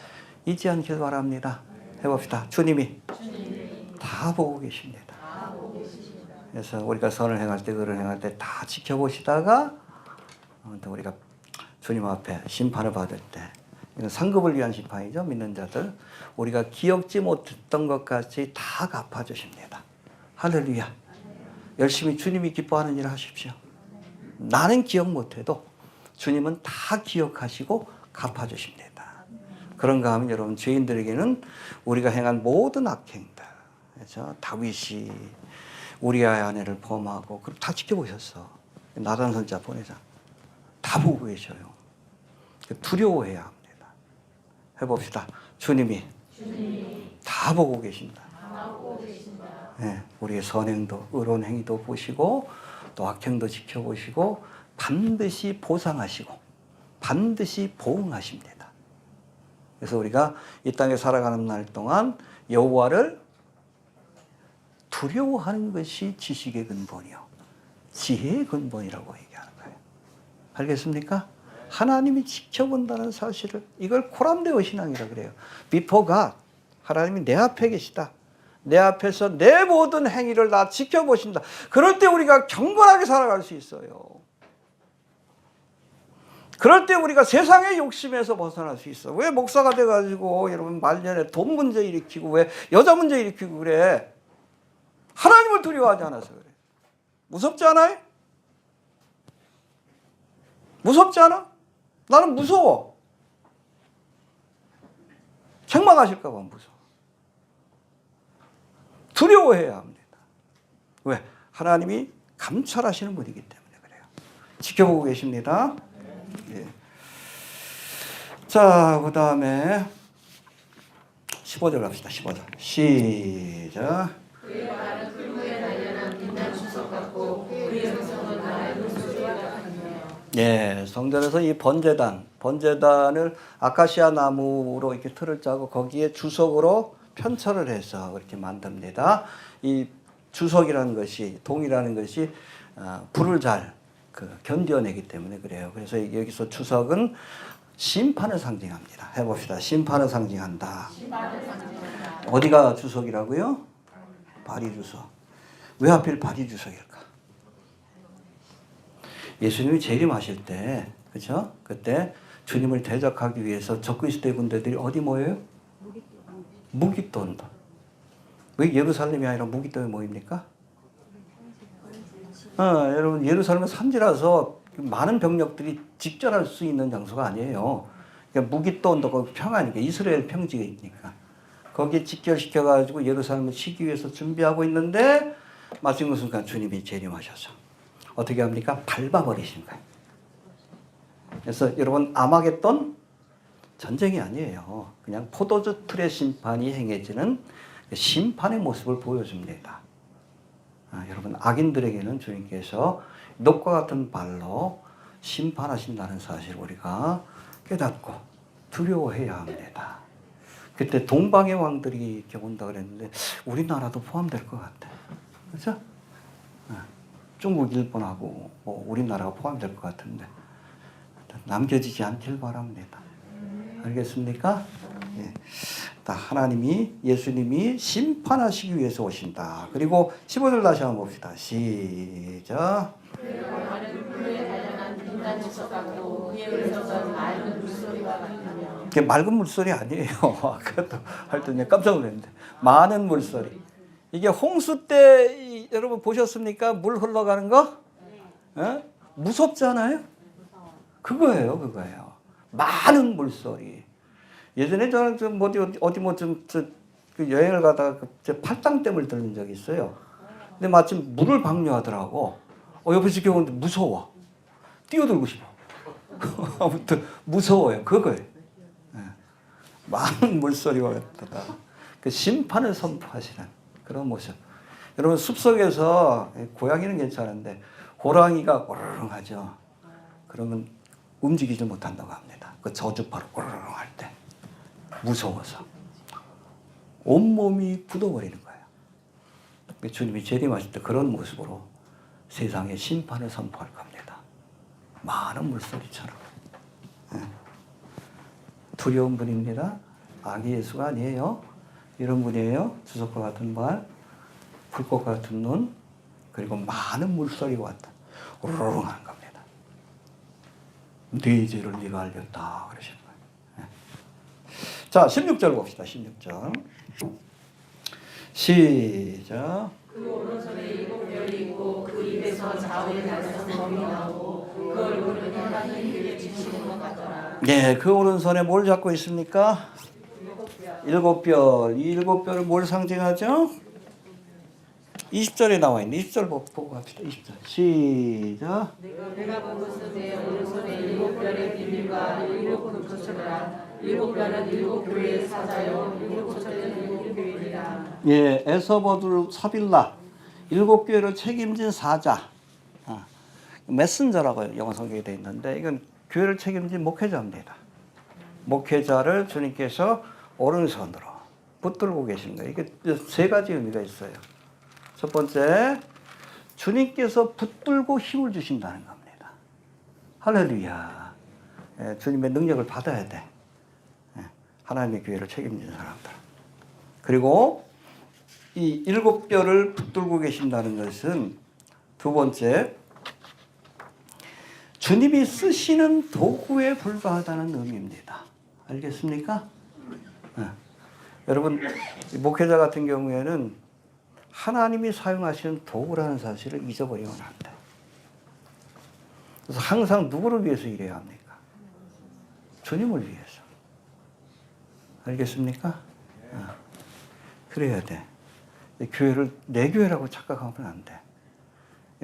잊지 않길 바랍니다. 해봅시다. 주님이 다 보고 계십니다. 그래서 우리가 선을 행할 때, 의를 행할 때 다 지켜보시다가 우리가 주님 앞에 심판을 받을 때, 이건 상급을 위한 심판이죠. 믿는 자들. 우리가 기억지 못했던 것 같이 다 갚아주십니다. 할렐루야. 열심히 주님이 기뻐하는 일을 하십시오. 나는 기억 못해도 주님은 다 기억하시고 갚아주십니다. 그런가 하면 여러분 죄인들에게는 우리가 행한 모든 악행들, 그렇죠? 다윗이 우리아의 아내를 범하고 그럼 다 지켜보셨어. 나단 선지자 보내자. 다 보고 계셔요. 두려워해야 합니다. 해봅시다. 주님이 다 보고 계신다. 네, 우리의 선행도 의로운 행위도 보시고 또 악행도 지켜보시고 반드시 보상하시고 반드시 보응하십니다. 그래서 우리가 이 땅에 살아가는 날 동안 여호와를 두려워하는 것이 지식의 근본이요 지혜의 근본이라고 얘기하는 거예요. 알겠습니까? 하나님이 지켜본다는 사실을, 이걸 코람데오 신앙이라고 그래요. Before God, 하나님이 내 앞에 계시다. 내 앞에서 내 모든 행위를 다 지켜보신다. 그럴 때 우리가 경건하게 살아갈 수 있어요. 그럴 때 우리가 세상의 욕심에서 벗어날 수 있어. 왜 목사가 돼가지고 여러분 말년에 돈 문제 일으키고 왜 여자 문제 일으키고 그래? 하나님을 두려워하지 않아서 그래. 무섭지 않아요? 무섭지 않아? 나는 무서워. 책망하실까 봐 무서워. 두려워해야 합니다. 왜? 하나님이 감찰하시는 분이기 때문에 그래요. 지켜보고 계십니다. 예. 자, 그 다음에 15절 갑시다. 15절. 시작. 그의 말은 풀무에 단련한 빛난 주석 같고 그의 음성은 나의 물소리와 같으며. 예, 성전에서 이 번제단을 아카시아 나무로 이렇게 틀을 짜고 거기에 주석으로 편철을 해서 그렇게 만듭니다. 이 주석이라는 것이, 동이라는 것이 불을 잘 견뎌내기 때문에 그래요. 그래서 여기서 주석은 심판을 상징합니다. 해봅시다. 심판을 상징한다. 어디가 주석이라고요? 바리 주석. 왜 하필 바리 주석일까? 예수님이 재림하실 때, 그렇죠? 그때 주님을 대적하기 위해서 적그리스도의 군대들이 어디 모여요? 무깃돈. 왜 예루살렘이 아니라 무깃돈에 모입니까? 여러분 예루살렘은 산지라서 많은 병력들이 직전할 수 있는 장소가 아니에요. 그러니까 무깃돈도 거기 평화니까 이스라엘 평지니까 거기에 직결시켜가지고 예루살렘을 치기 위해서 준비하고 있는데 마지막 순간 주님이 재림하셔서 어떻게 합니까? 밟아버리신 거예요. 그래서 여러분 아마겟돈 전쟁이 아니에요. 그냥 포도주 틀의 심판이 행해지는 심판의 모습을 보여줍니다. 여러분 악인들에게는 주님께서 녹과 같은 발로 심판하신다는 사실을 우리가 깨닫고 두려워해야 합니다. 그때 동방의 왕들이 이렇게 온다 그랬는데 우리나라도 포함될 것 같아. 그렇죠? 중국, 일본하고 우리나라가 포함될 것 같은데 남겨지지 않길 바랍니다. 알겠습니까? 예. 하나님이, 예수님이 심판하시기 위해서 오신다. 그리고 15절 다시 한번 봅시다. 시작. 그게 맑은 물소리 아니에요. 아까도 할 때 깜짝 놀랐는데. 많은 물소리. 이게 홍수 때 여러분 보셨습니까? 물 흘러가는 거? 네. 무섭잖아요? 그거예요. 많은 물소리. 예전에 저는 좀 어디 여행을 가다가 팔당댐을 들른 적이 있어요. 근데 마침 물을 방류하더라고. 옆에 지켜보는데 무서워. 뛰어들고 싶어. 아무튼 무서워요. 그거예요. 네. 많은 물소리와 같다. 그 심판을 선포하시는 그런 모습. 여러분 숲속에서 고양이는 괜찮은데 호랑이가 오르릉하죠. 그러면 움직이지 못한다고 합니다. 그 저주파로 오르릉 할 때. 무서워서 온몸이 굳어버리는 거예요. 주님이 재림하실 때 그런 모습으로 세상에 심판을 선포할 겁니다. 많은 물소리처럼. 두려운 분입니다. 아기 예수가 아니에요. 이런 분이에요. 주석과 같은 발, 불꽃과 같은 눈, 그리고 많은 물소리가 왔다. 오르릉 하는 겁니다. 네 죄를 네가 알렸다 그러시는 거예요. 자, 16절 봅시다. 16절. 시작. 그 오른손에 7별이 있고 그 입에서 좌우의 달성 검이 나오고 그 얼굴은 하나님 위에 비치는 것 같더라. 네, 그 오른손에 뭘 잡고 있습니까? 일곱 별. 이 일곱 별은 뭘 상징하죠? 20절에 나와 있는 20절 보고 갑시다. 20절. 시작. 내가 본 것은 내 오른손에 일곱 별의 비밀과 일곱 금초처라. 일곱 별은 일곱 교회의 사자요 일곱 초처는 일곱 교회이라. 예, 에서버둘 사빌라. 일곱 교회를 책임진 사자. 메신저라고 영어 성경에 되어 있는데 이건 교회를 책임진 목회자입니다. 목회자를 주님께서 오른손으로 붙들고 계시는 거예요. 이게 세 가지 의미가 있어요. 첫 번째, 주님께서 붙들고 힘을 주신다는 겁니다. 할렐루야. 예, 주님의 능력을 받아야 돼. 예, 하나님의 교회를 책임지는 사람들. 그리고 이 일곱 별을 붙들고 계신다는 것은 두 번째, 주님이 쓰시는 도구에 불과하다는 의미입니다. 알겠습니까? 네. 여러분, 목회자 같은 경우에는 하나님이 사용하시는 도구라는 사실을 잊어버리면 안 돼. 그래서 항상 누구를 위해서 일해야 합니까? 주님을 위해서. 알겠습니까? 네. 그래야 돼. 교회를 내 교회라고 착각하면 안 돼.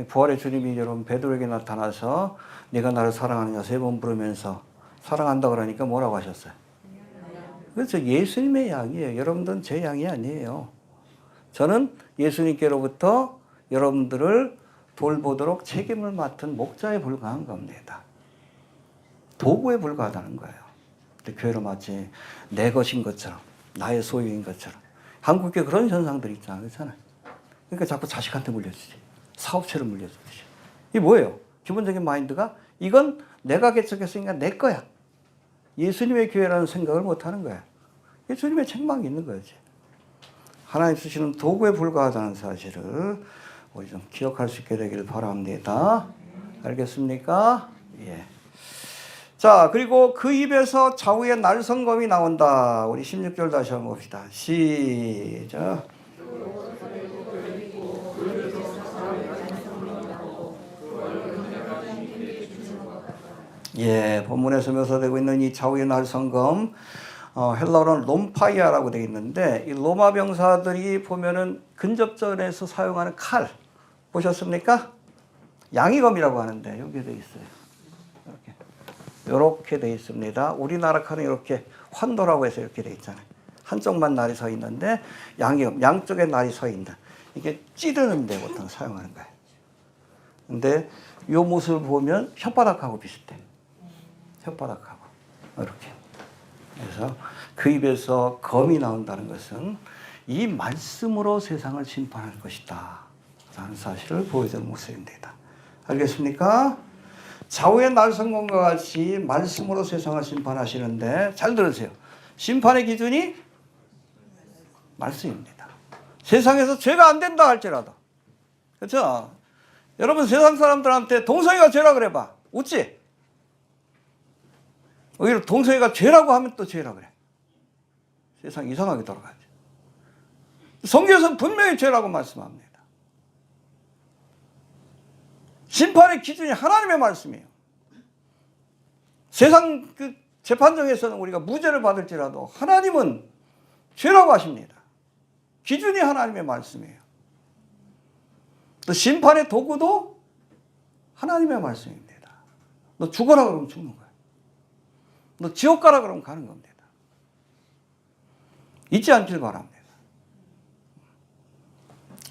부활의 주님이 여러분 베드로에게 나타나서 네가 나를 사랑하느냐 3번 부르면서 사랑한다 그러니까 뭐라고 하셨어요? 그렇죠. 예수님의 양이에요. 여러분들은 제 양이 아니에요. 저는 예수님께로부터 여러분들을 돌보도록 책임을 맡은 목자에 불과한 겁니다. 도구에 불과하다는 거예요. 교회로 마치 내 것인 것처럼 나의 소유인 것처럼 한국에 그런 현상들이 있잖아요. 그렇잖아요. 그러니까 자꾸 자식한테 물려주지. 사업체를 물려주듯이. 이게 뭐예요? 기본적인 마인드가 이건 내가 개척했으니까 내 거야. 예수님의 교회라는 생각을 못하는 거야. 예수님의 책망이 있는 거지. 하나님 쓰시는 도구에 불과하다는 사실을 우리 좀 기억할 수 있게 되기를 바랍니다. 알겠습니까? 예. 자, 그리고 그 입에서 좌우에 날성검이 나온다. 우리 16절 다시 한번 봅시다. 시작. 예, 본문에서 묘사되고 있는 이 좌우의 날성검, 헬라어로는 롬파이아라고 되어 있는데 이 로마 병사들이 보면은 근접전에서 사용하는 칼 보셨습니까? 양이검이라고 하는데 여기에 되어 있어요. 이렇게 되어 있습니다. 우리나라 칼은 이렇게 환도라고 해서 이렇게 되어 있잖아요. 한쪽만 날이 서 있는데 양이검, 양쪽에 날이 서 있는 이게 찌르는데 보통 사용하는 거예요. 근데 이 모습을 보면 혓바닥하고 비슷해. 혓바닥하고 이렇게. 그래서 그 입에서 검이 나온다는 것은 이 말씀으로 세상을 심판할 것이다 라는 사실을 보여주는 모습입니다. 알겠습니까? 좌우의 날성검과 같이 말씀으로 세상을 심판하시는데 잘 들으세요. 심판의 기준이 말씀입니다. 세상에서 죄가 안 된다 할지라도. 그렇죠? 여러분 세상 사람들한테 동성애가 죄라 그래봐. 웃지? 오히려 동성애가 죄라고 하면 또 죄라 그래. 세상 이상하게 돌아가죠. 성경에서는 분명히 죄라고 말씀합니다. 심판의 기준이 하나님의 말씀이에요. 세상 그 재판정에서는 우리가 무죄를 받을지라도 하나님은 죄라고 하십니다. 기준이 하나님의 말씀이에요. 또 심판의 도구도 하나님의 말씀입니다. 너 죽어라 그러면 죽는 거야. 너 지옥 가라 그러면 가는 겁니다. 잊지 않길 바랍니다.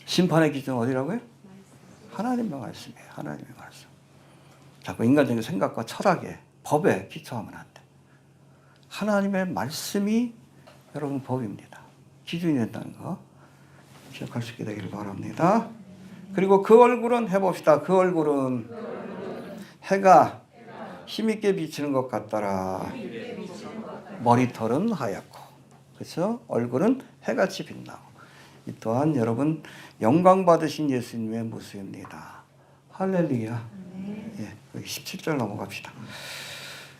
심판의 기준은 어디라고요? 하나님의 말씀이에요. 하나님의 말씀. 자꾸 인간적인 생각과 철학에, 법에 기초하면 안 돼. 하나님의 말씀이 여러분 법입니다. 기준이 된다는 거 기억할 수 있게 되기를 바랍니다. 그리고 그 얼굴은 해봅시다. 그 얼굴은 해가 힘있게 비치는 것 같더라. 머리털은 하얗고, 그렇죠? 얼굴은 해같이 빛나고. 이 또한 여러분 영광 받으신 예수님의 모습입니다. 할렐루야. 예, 17절 넘어갑시다.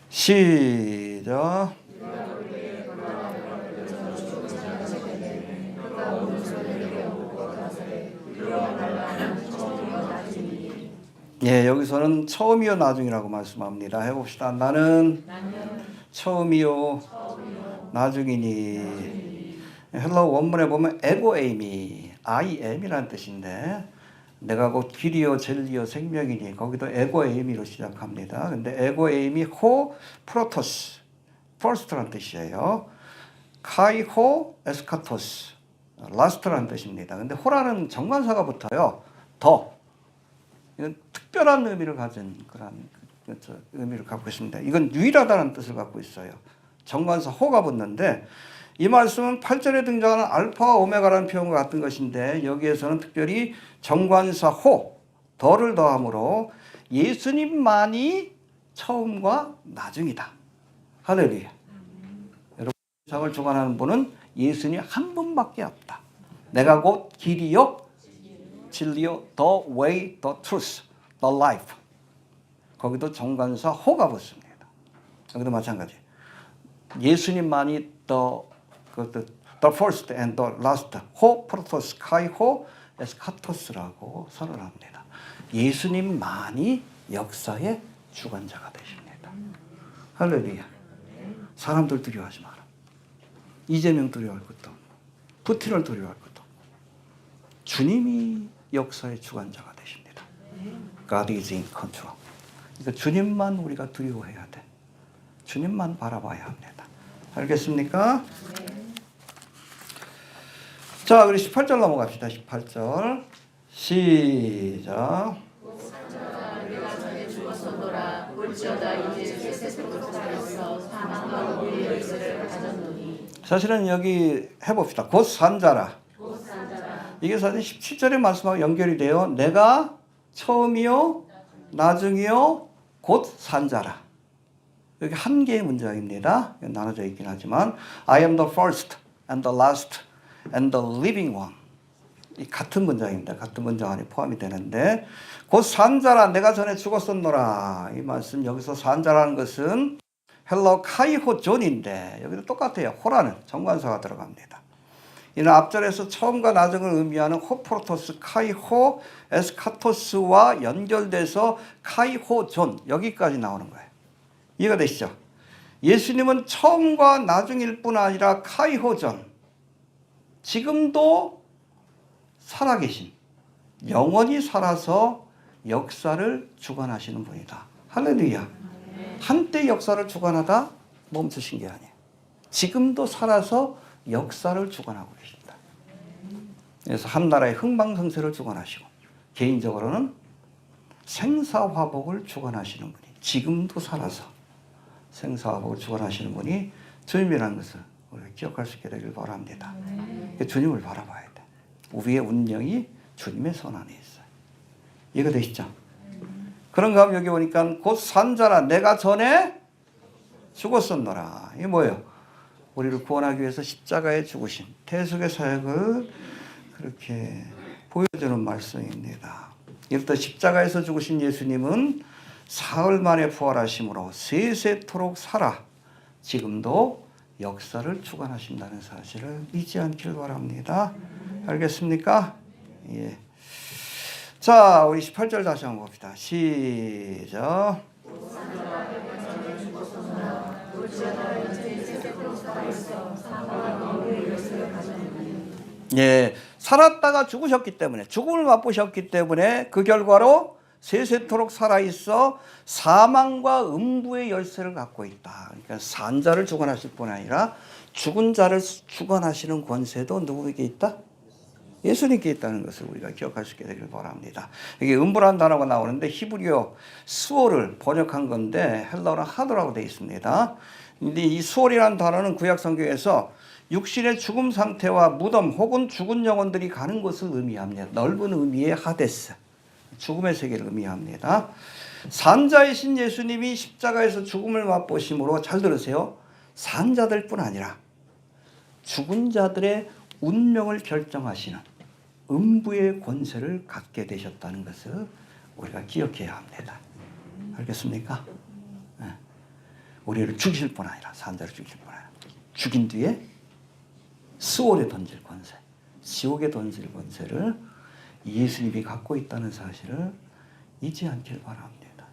시작. 예, 여기서는 처음이요 나중이라고 말씀합니다. 해봅시다. 나는 처음이요 나중이니. 헬러 원문에 보면 에고에이미, I am이라는 뜻인데 내가 곧 길이요 진리요 생명이니 거기도 에고에이미로 시작합니다. 근데 에고에이미 호 프로토스, first라는 뜻이에요. 카이호 에스카토스, last라는 뜻입니다. 근데 호라는 정관사가 붙어요. 더. 이건 특별한 의미를 가진 그런 의미를 갖고 있습니다. 이건 유일하다는 뜻을 갖고 있어요. 정관사 호가 붙는데 이 말씀은 8절에 등장하는 알파와 오메가라는 표현과 같은 것인데 여기에서는 특별히 정관사 호, 더를 더함으로 예수님만이 처음과 나중이다. 할렐루야. 여러분, 세상을 주관하는 분은 예수님 한 분밖에 없다. 내가 곧 길이요 진리요, the way, the truth, the life. 거기도 정관사 호가 붙습니다. 여기도 마찬가지. 예수님만이 the first and the last, 호 프로토스, 카이호 에스카토스라고 선언합니다. 예수님만이 역사의 주관자가 되십니다. 할렐루야. 사람들 두려워하지 마라. 이재명 두려워할 것도 없고, 푸틴을 두려워할 것도 없고, 주님이 역사의 주관자가 되십니다. God is in control. 그러니까 주님만 우리가 두려워해야 돼. 주님만 바라봐야 합니다. 알겠습니까? 자, 우리 18절 넘어갑시다. 18절. 시작. 내가 전에 죽었었노라. 볼지어다 이제 새 생명으로 살았어. 사망과 우리의 열쇠를 가졌노니. 사실은 여기 해봅시다. 곧 산자라. 이게 사실 17절의 말씀하고 연결이 돼요. 내가 처음이요, 나중이요, 곧 산자라. 여기 한 개의 문장입니다. 나눠져 있긴 하지만 I am the first and the last and the living one. 이 같은 문장입니다. 같은 문장 안에 포함이 되는데 곧 산자라 내가 전에 죽었었노라. 이 말씀 여기서 산자라는 것은 헬러 카이호 존인데 여기도 똑같아요. 호라는 정관사가 들어갑니다. 이는 앞절에서 처음과 나중을 의미하는 호프로토스, 카이호, 에스카토스와 연결돼서 카이호 존 여기까지 나오는 거예요. 이해가 되시죠? 예수님은 처음과 나중일 뿐 아니라 카이호 존, 지금도 살아계신, 영원히 살아서 역사를 주관하시는 분이다. 할렐루야. 한때 역사를 주관하다 멈추신 게 아니에요. 지금도 살아서 역사를 주관하고 계십니다. 그래서 한 나라의 흥망성쇠를 주관하시고 개인적으로는 생사화복을 주관하시는 분이 지금도 살아서 생사화복을 주관하시는 분이 주님이라는 것을 우리가 기억할 수 있게 되길 바랍니다. 주님을 바라봐야 돼. 우리의 운명이 주님의 손 안에 있어요. 이해가 되시죠? 그런가 하면 여기 보니까 곧 산자라 내가 전에 죽었었노라. 이게 뭐예요? 우리를 구원하기 위해서 십자가에 죽으신 대속의 사역을 그렇게 보여주는 말씀입니다. 이렇다 십자가에서 죽으신 예수님은 사흘 만에 부활하심으로 세세토록 살아 지금도 역사를 주관하신다는 사실을 잊지 않길 바랍니다. 알겠습니까? 예. 자, 우리 18절 다시 한번 봅시다. 시작. 예, 살았다가 죽으셨기 때문에 죽음을 맛보셨기 때문에 그 결과로 세세토록 살아있어 사망과 음부의 열쇠를 갖고 있다. 그러니까 산 자를 주관하실 뿐 아니라 죽은 자를 주관하시는 권세도 누구에게 있다? 예수님께 있다는 것을 우리가 기억할 수 있게 되길 바랍니다. 이게 음부라는 단어가 나오는데 히브리어 수월을 번역한 건데 헬라어는 하드라고 되어 있습니다. 근데 이 수월이라는 단어는 구약 성경에서 육신의 죽음 상태와 무덤 혹은 죽은 영혼들이 가는 곳을 의미합니다. 넓은 의미의 하데스, 죽음의 세계를 의미합니다. 산자이신 예수님이 십자가에서 죽음을 맛보심으로 잘 들으세요. 산자들 뿐 아니라 죽은 자들의 운명을 결정하시는 음부의 권세를 갖게 되셨다는 것을 우리가 기억해야 합니다. 알겠습니까? 네. 우리를 죽이실 뿐 아니라 산자를 죽이실 뿐 아니라 죽인 뒤에 스올에 던질 권세, 지옥에 던질 권세를 예수님이 갖고 있다는 사실을 잊지 않길 바랍니다.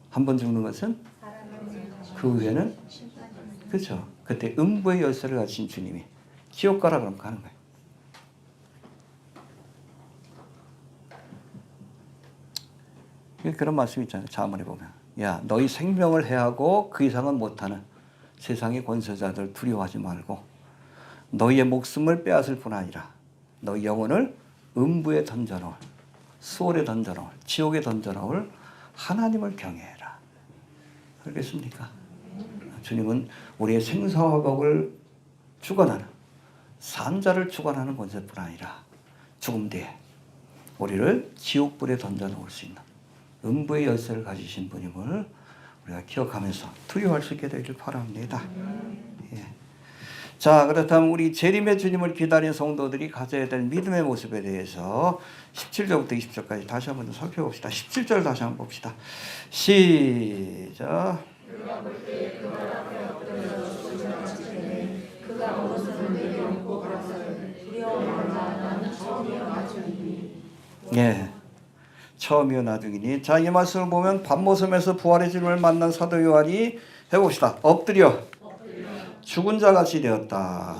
한 번 죽는 것은 그 후에는 그렇죠. 그때 음부의 열쇠를 가진 주님이 지옥 가라 그러면 가는 거예요. 그런 말씀이 있잖아요. 자문에 보면 야 너희 생명을 해하고 그 이상은 못하는 세상의 권세자들 두려워하지 말고 너희의 목숨을 빼앗을 뿐 아니라 너희 영혼을 음부에 던져놓을 수월에 던져놓을 지옥에 던져놓을 하나님을 경외해라. 그렇겠습니까? 주님은 우리의 생사화복을 주관하는 산자를 주관하는 권세뿐 아니라 죽음 뒤에 우리를 지옥불에 던져놓을 수 있는 음부의 열쇠를 가지신 분임을 우리가 기억하면서 두려워할 수 있게 되기를 바랍니다. 예. 자, 그렇다면 우리 재림의 주님을 기다리는 성도들이 가져야 될 믿음의 모습에 대해서 17절부터 20절까지 다시 한번 더 살펴봅시다. 17절 다시 한번 봅시다. 시작. 예. 처음이요 나중이니. 자, 이 말씀을 보면 밤모섬에서 부활의 주님을 만난 사도 요한이 해봅시다. 엎드려 죽은 자같이 되었다.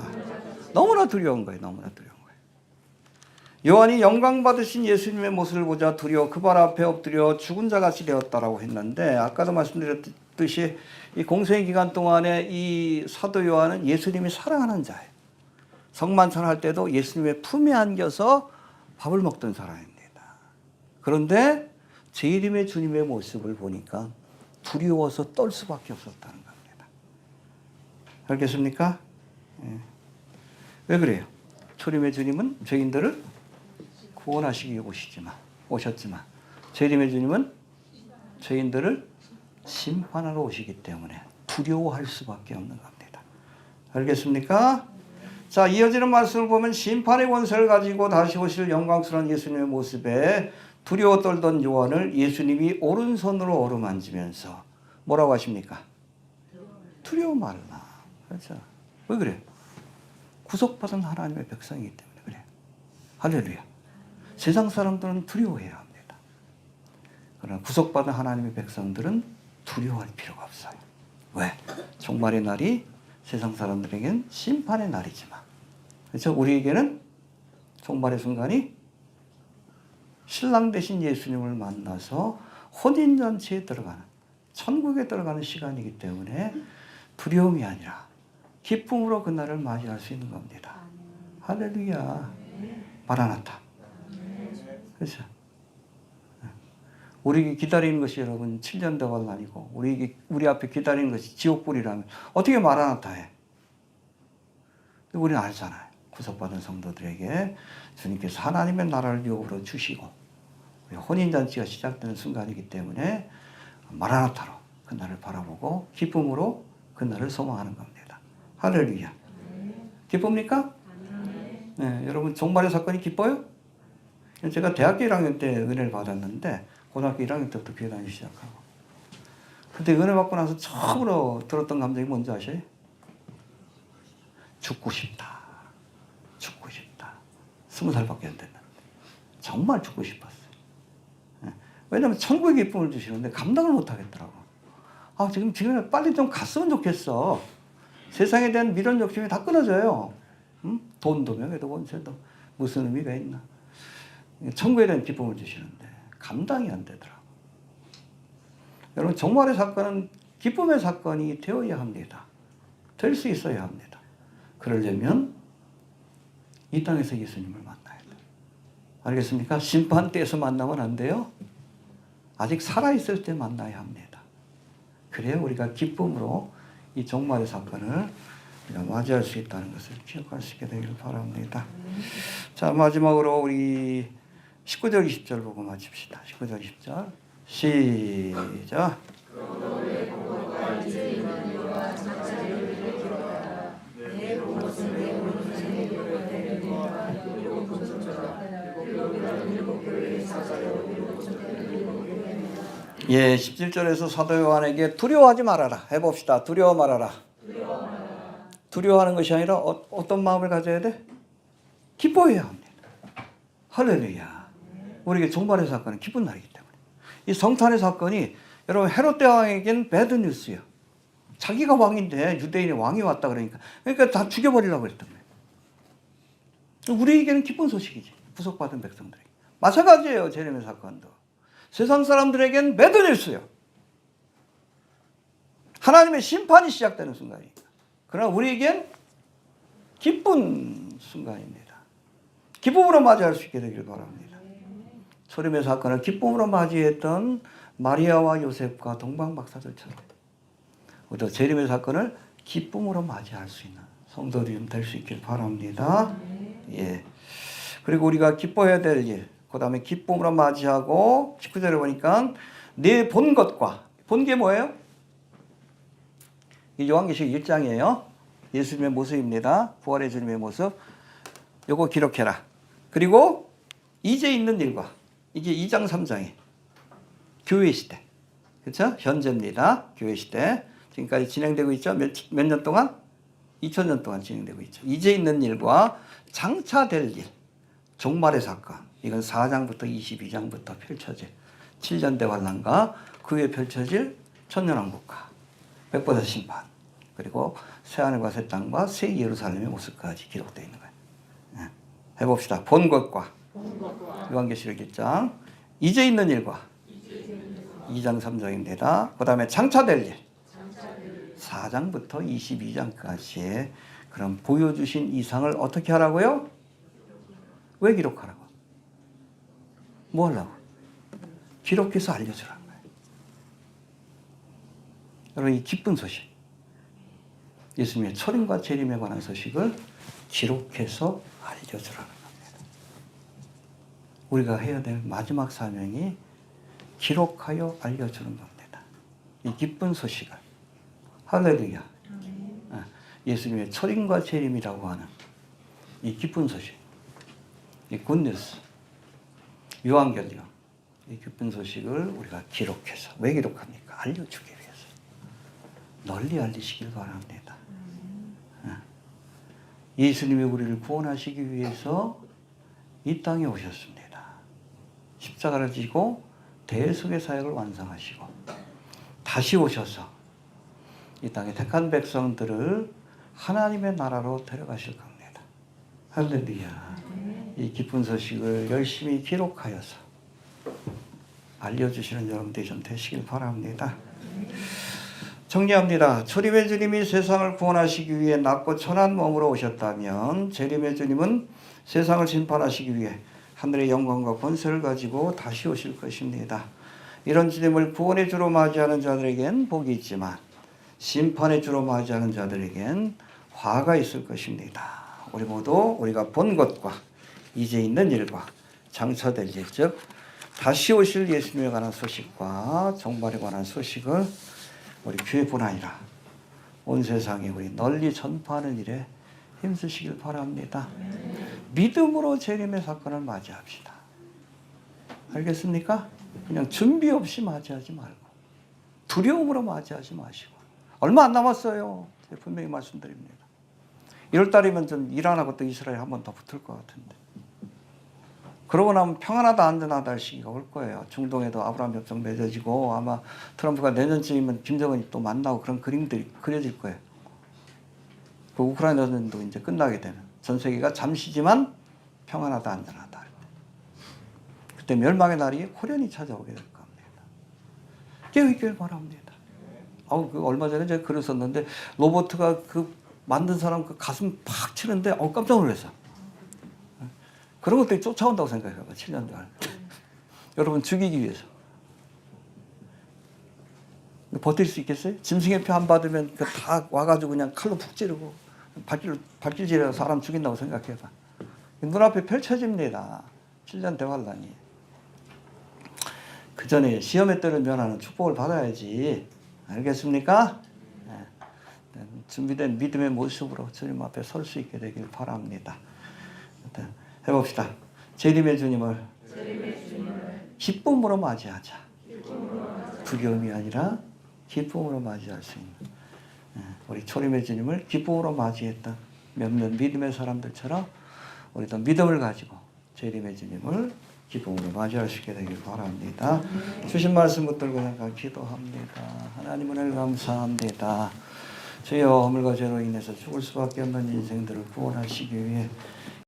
너무나 두려운 거예요. 너무나 두려운 거예요. 요한이 영광 받으신 예수님의 모습을 보자 두려워 그 발 앞에 엎드려 죽은 자같이 되었다라고 했는데 아까도 말씀드렸듯이 이 공생의 기간 동안에 이 사도 요한은 예수님이 사랑하는 자예요. 성만찬할 때도 예수님의 품에 안겨서 밥을 먹던 사람입니다. 그런데 재림의 주님의 모습을 보니까 두려워서 떨 수밖에 없었다는 겁니다. 알겠습니까? 예. 왜 그래요? 초림의 주님은 죄인들을 구원하시기 위해 오셨지만 재림의 주님은 죄인들을 심판하러 오시기 때문에 두려워할 수밖에 없는 겁니다. 알겠습니까? 자, 이어지는 말씀을 보면 심판의 권세를 가지고 다시 오실 영광스러운 예수님의 모습에 두려워 떨던 요한을 예수님이 오른손으로 어루만지면서 뭐라고 하십니까? 두려워 말라. 그렇죠? 왜 그래요? 구속받은 하나님의 백성이기 때문에 그래요. 할렐루야. 세상 사람들은 두려워해야 합니다. 그러나 구속받은 하나님의 백성들은 두려워할 필요가 없어요. 왜? 종말의 날이 세상 사람들에겐 심판의 날이지만 그렇죠? 우리에게는 종말의 순간이 신랑 되신 예수님을 만나서 혼인잔치에 들어가는 천국에 들어가는 시간이기 때문에 두려움이 아니라 기쁨으로 그날을 맞이할 수 있는 겁니다. 할렐루야. 마라나타. 그렇죠? 우리 기다리는 것이 여러분 7년 대화가 아니고 우리 앞에 기다리는 것이 지옥불이라면 어떻게 마라나타해? 우리는 알잖아요. 구속받은 성도들에게 주님께서 하나님의 나라를 유업으로 주시고 혼인잔치가 시작되는 순간이기 때문에 마라나타로 그날을 바라보고 기쁨으로 그날을 소망하는 겁니다. 할렐루야. 기쁩니까? 네, 여러분 종말의 사건이 기뻐요? 제가 대학교 1학년 때 은혜를 받았는데 고등학교 1학년 때부터 교회 다니기 시작하고 근데 은혜 받고 나서 처음으로 들었던 감정이 뭔지 아세요? 죽고 싶다. 죽고 싶다. 20살밖에 안 됐는데 정말 죽고 싶었어요. 왜냐하면 천국의 기쁨을 주시는데 감당을 못하겠더라고. 지금 빨리 좀 갔으면 좋겠어. 세상에 대한 미련 욕심이 다 끊어져요. 응? 돈도 명예도 원세도 무슨 의미가 있나. 천국에 대한 기쁨을 주시는데 감당이 안 되더라고. 여러분 종말의 사건은 기쁨의 사건이 되어야 합니다. 될 수 있어야 합니다. 그러려면 이 땅에서 예수님을 만나야 돼요. 알겠습니까? 심판 때에서 만나면 안 돼요. 아직 살아있을 때 만나야 합니다. 그래야 우리가 기쁨으로 이 종말의 사건을 우리가 맞이할 수 있다는 것을 기억할 수 있게 되기를 바랍니다. 자, 마지막으로 우리 19절 20절 보고 마칩시다. 19절 20절 시작. 예, 17절에서 사도 요한에게 두려워하지 말아라. 해봅시다. 두려워 말아라. 두려워하는 것이 아니라 어떤 마음을 가져야 돼? 기뻐해야 합니다. 할렐루야. 우리에게 종말의 사건은 기쁜 날이기 때문에. 이 성탄의 사건이 여러분 헤롯 대왕에겐 배드 뉴스예요. 자기가 왕인데 유대인의 왕이 왔다 그러니까 다 죽여버리려고 그랬던 거예요. 우리에게는 기쁜 소식이지. 구속받은 백성들에게. 마찬가지예요. 제레미야 사건도. 세상 사람들에겐 배드 뉴스예요. 하나님의 심판이 시작되는 순간이니까. 그러나 우리에겐 기쁜 순간입니다. 기쁨으로 맞이할 수 있게 되기를 바랍니다. 초림의 사건을 기쁨으로 맞이했던 마리아와 요셉과 동방 박사들처럼 우리도 재림의 사건을 기쁨으로 맞이할 수 있는 성도들이 좀 될 수 있길 바랍니다. 예. 그리고 우리가 기뻐해야 될 일, 그 다음에 기쁨으로 맞이하고 19절에 보니까 내 본 것과 본 게 뭐예요? 이 요한계시록 1장이에요. 예수님의 모습입니다. 부활의 주님의 모습. 요거 기록해라. 그리고 이제 있는 일과 이게 2장 3장에 교회 시대. 그렇죠? 현재입니다. 교회 시대. 지금까지 진행되고 있죠. 몇 년 동안? 2000년 동안 진행되고 있죠. 이제 있는 일과 장차 될 일. 종말의 사건. 이건 4장부터 22장부터 펼쳐질 7년대 환란과 그 후에 펼쳐질 천년왕국과 백보자 심판. 그리고 새하늘과 새 땅과 새 예루살렘의 모습까지 기록되어 있는 거예요. 네. 해봅시다. 본 것과 요한계시록 1장 이제 있는 일과 2장 3장입니다. 그 다음에 장차될 일 4장부터 22장까지의 그런 보여주신 이상을 어떻게 하라고요? 왜 기록하라고? 뭐 하려고? 기록해서 알려주라는 거예요. 여러분 이 기쁜 소식 예수님의 초림과 재림에 관한 소식을 기록해서 알려주라는 겁니다. 우리가 해야 될 마지막 사명이 기록하여 알려주는 겁니다. 이 기쁜 소식을 할렐루야. 예수님의 초림과 재림이라고 하는 이 기쁜 소식, 이 굿뉴스, 요한계시록, 이 기쁜 소식을 우리가 기록해서 왜 기록합니까? 알려주기 위해서 널리 알리시길 바랍니다. 예수님이 우리를 구원하시기 위해서 이 땅에 오셨습니다. 십자가를 지고 대속의 사역을 완성하시고 다시 오셔서 이 땅에 택한 백성들을 하나님의 나라로 데려가실 겁니다. 할렐루야. 이 기쁜 소식을 열심히 기록하여서 알려주시는 여러분들이 좀 되시길 바랍니다. 정리합니다. 초림의 주님이 세상을 구원하시기 위해 낮고 천한 몸으로 오셨다면 재림의 주님은 세상을 심판하시기 위해 하늘의 영광과 권세를 가지고 다시 오실 것입니다. 이런 주님을 구원의 주로 맞이하는 자들에겐 복이 있지만 심판의 주로 맞이하는 자들에겐 화가 있을 것입니다. 우리 모두 우리가 본 것과 이제 있는 일과 장차될 일, 즉 다시 오실 예수님에 관한 소식과 종말에 관한 소식을 우리 교회뿐 아니라 온 세상에 우리 널리 전파하는 일에 힘쓰시길 바랍니다. 믿음으로 재림의 사건을 맞이합시다. 알겠습니까? 그냥 준비 없이 맞이하지 말고 두려움으로 맞이하지 마시고 얼마 안 남았어요. 분명히 말씀드립니다. 1월달이면 좀 이란하고 또 이스라엘 한 번 더 붙을 것 같은데 그러고 나면 평안하다 안전하다 할 시기가 올 거예요. 중동에도 아브라함 협정 맺어지고 아마 트럼프가 내년쯤이면 김정은이 또 만나고 그런 그림들이 그려질 거예요. 그 우크라이나 전도 이제 끝나게 되는 전 세계가 잠시지만 평안하다 안전하다 할 때. 그때 멸망의 날이 호련히 찾아오게 될 겁니다. 깨어있길 바랍니다. 그 얼마 전에 제가 글을 썼는데 로버트가 그 만든 사람 그 가슴 팍 치는데 깜짝 놀랐어. 그런 것들이 쫓아온다고 생각해요. 7년 동안. 여러분 죽이기 위해서. 버틸 수 있겠어요? 짐승의 표 안 받으면 다 와가지고 그냥 칼로 푹 찌르고 발길질해서 사람 죽인다고 생각해봐. 눈앞에 펼쳐집니다. 7년 대환란이. 그 전에 시험의 때를 면하는 축복을 받아야지. 알겠습니까? 네. 준비된 믿음의 모습으로 주님 앞에 설 수 있게 되길 바랍니다. 해봅시다. 재림의 주님을 기쁨으로 맞이하자. 두려움이 아니라 기쁨으로 맞이할 수 있는 우리 초림의 주님을 기쁨으로 맞이했던 몇몇 믿음의 사람들처럼 우리도 믿음을 가지고 재림의 주님을 기쁨으로 맞이할 수 있게 되길 바랍니다. 주신 말씀 붙들고 잠깐 기도합니다. 하나님 은혜를 감사합니다. 주여 허물과 죄로 인해서 죽을 수밖에 없는 인생들을 구원하시기 위해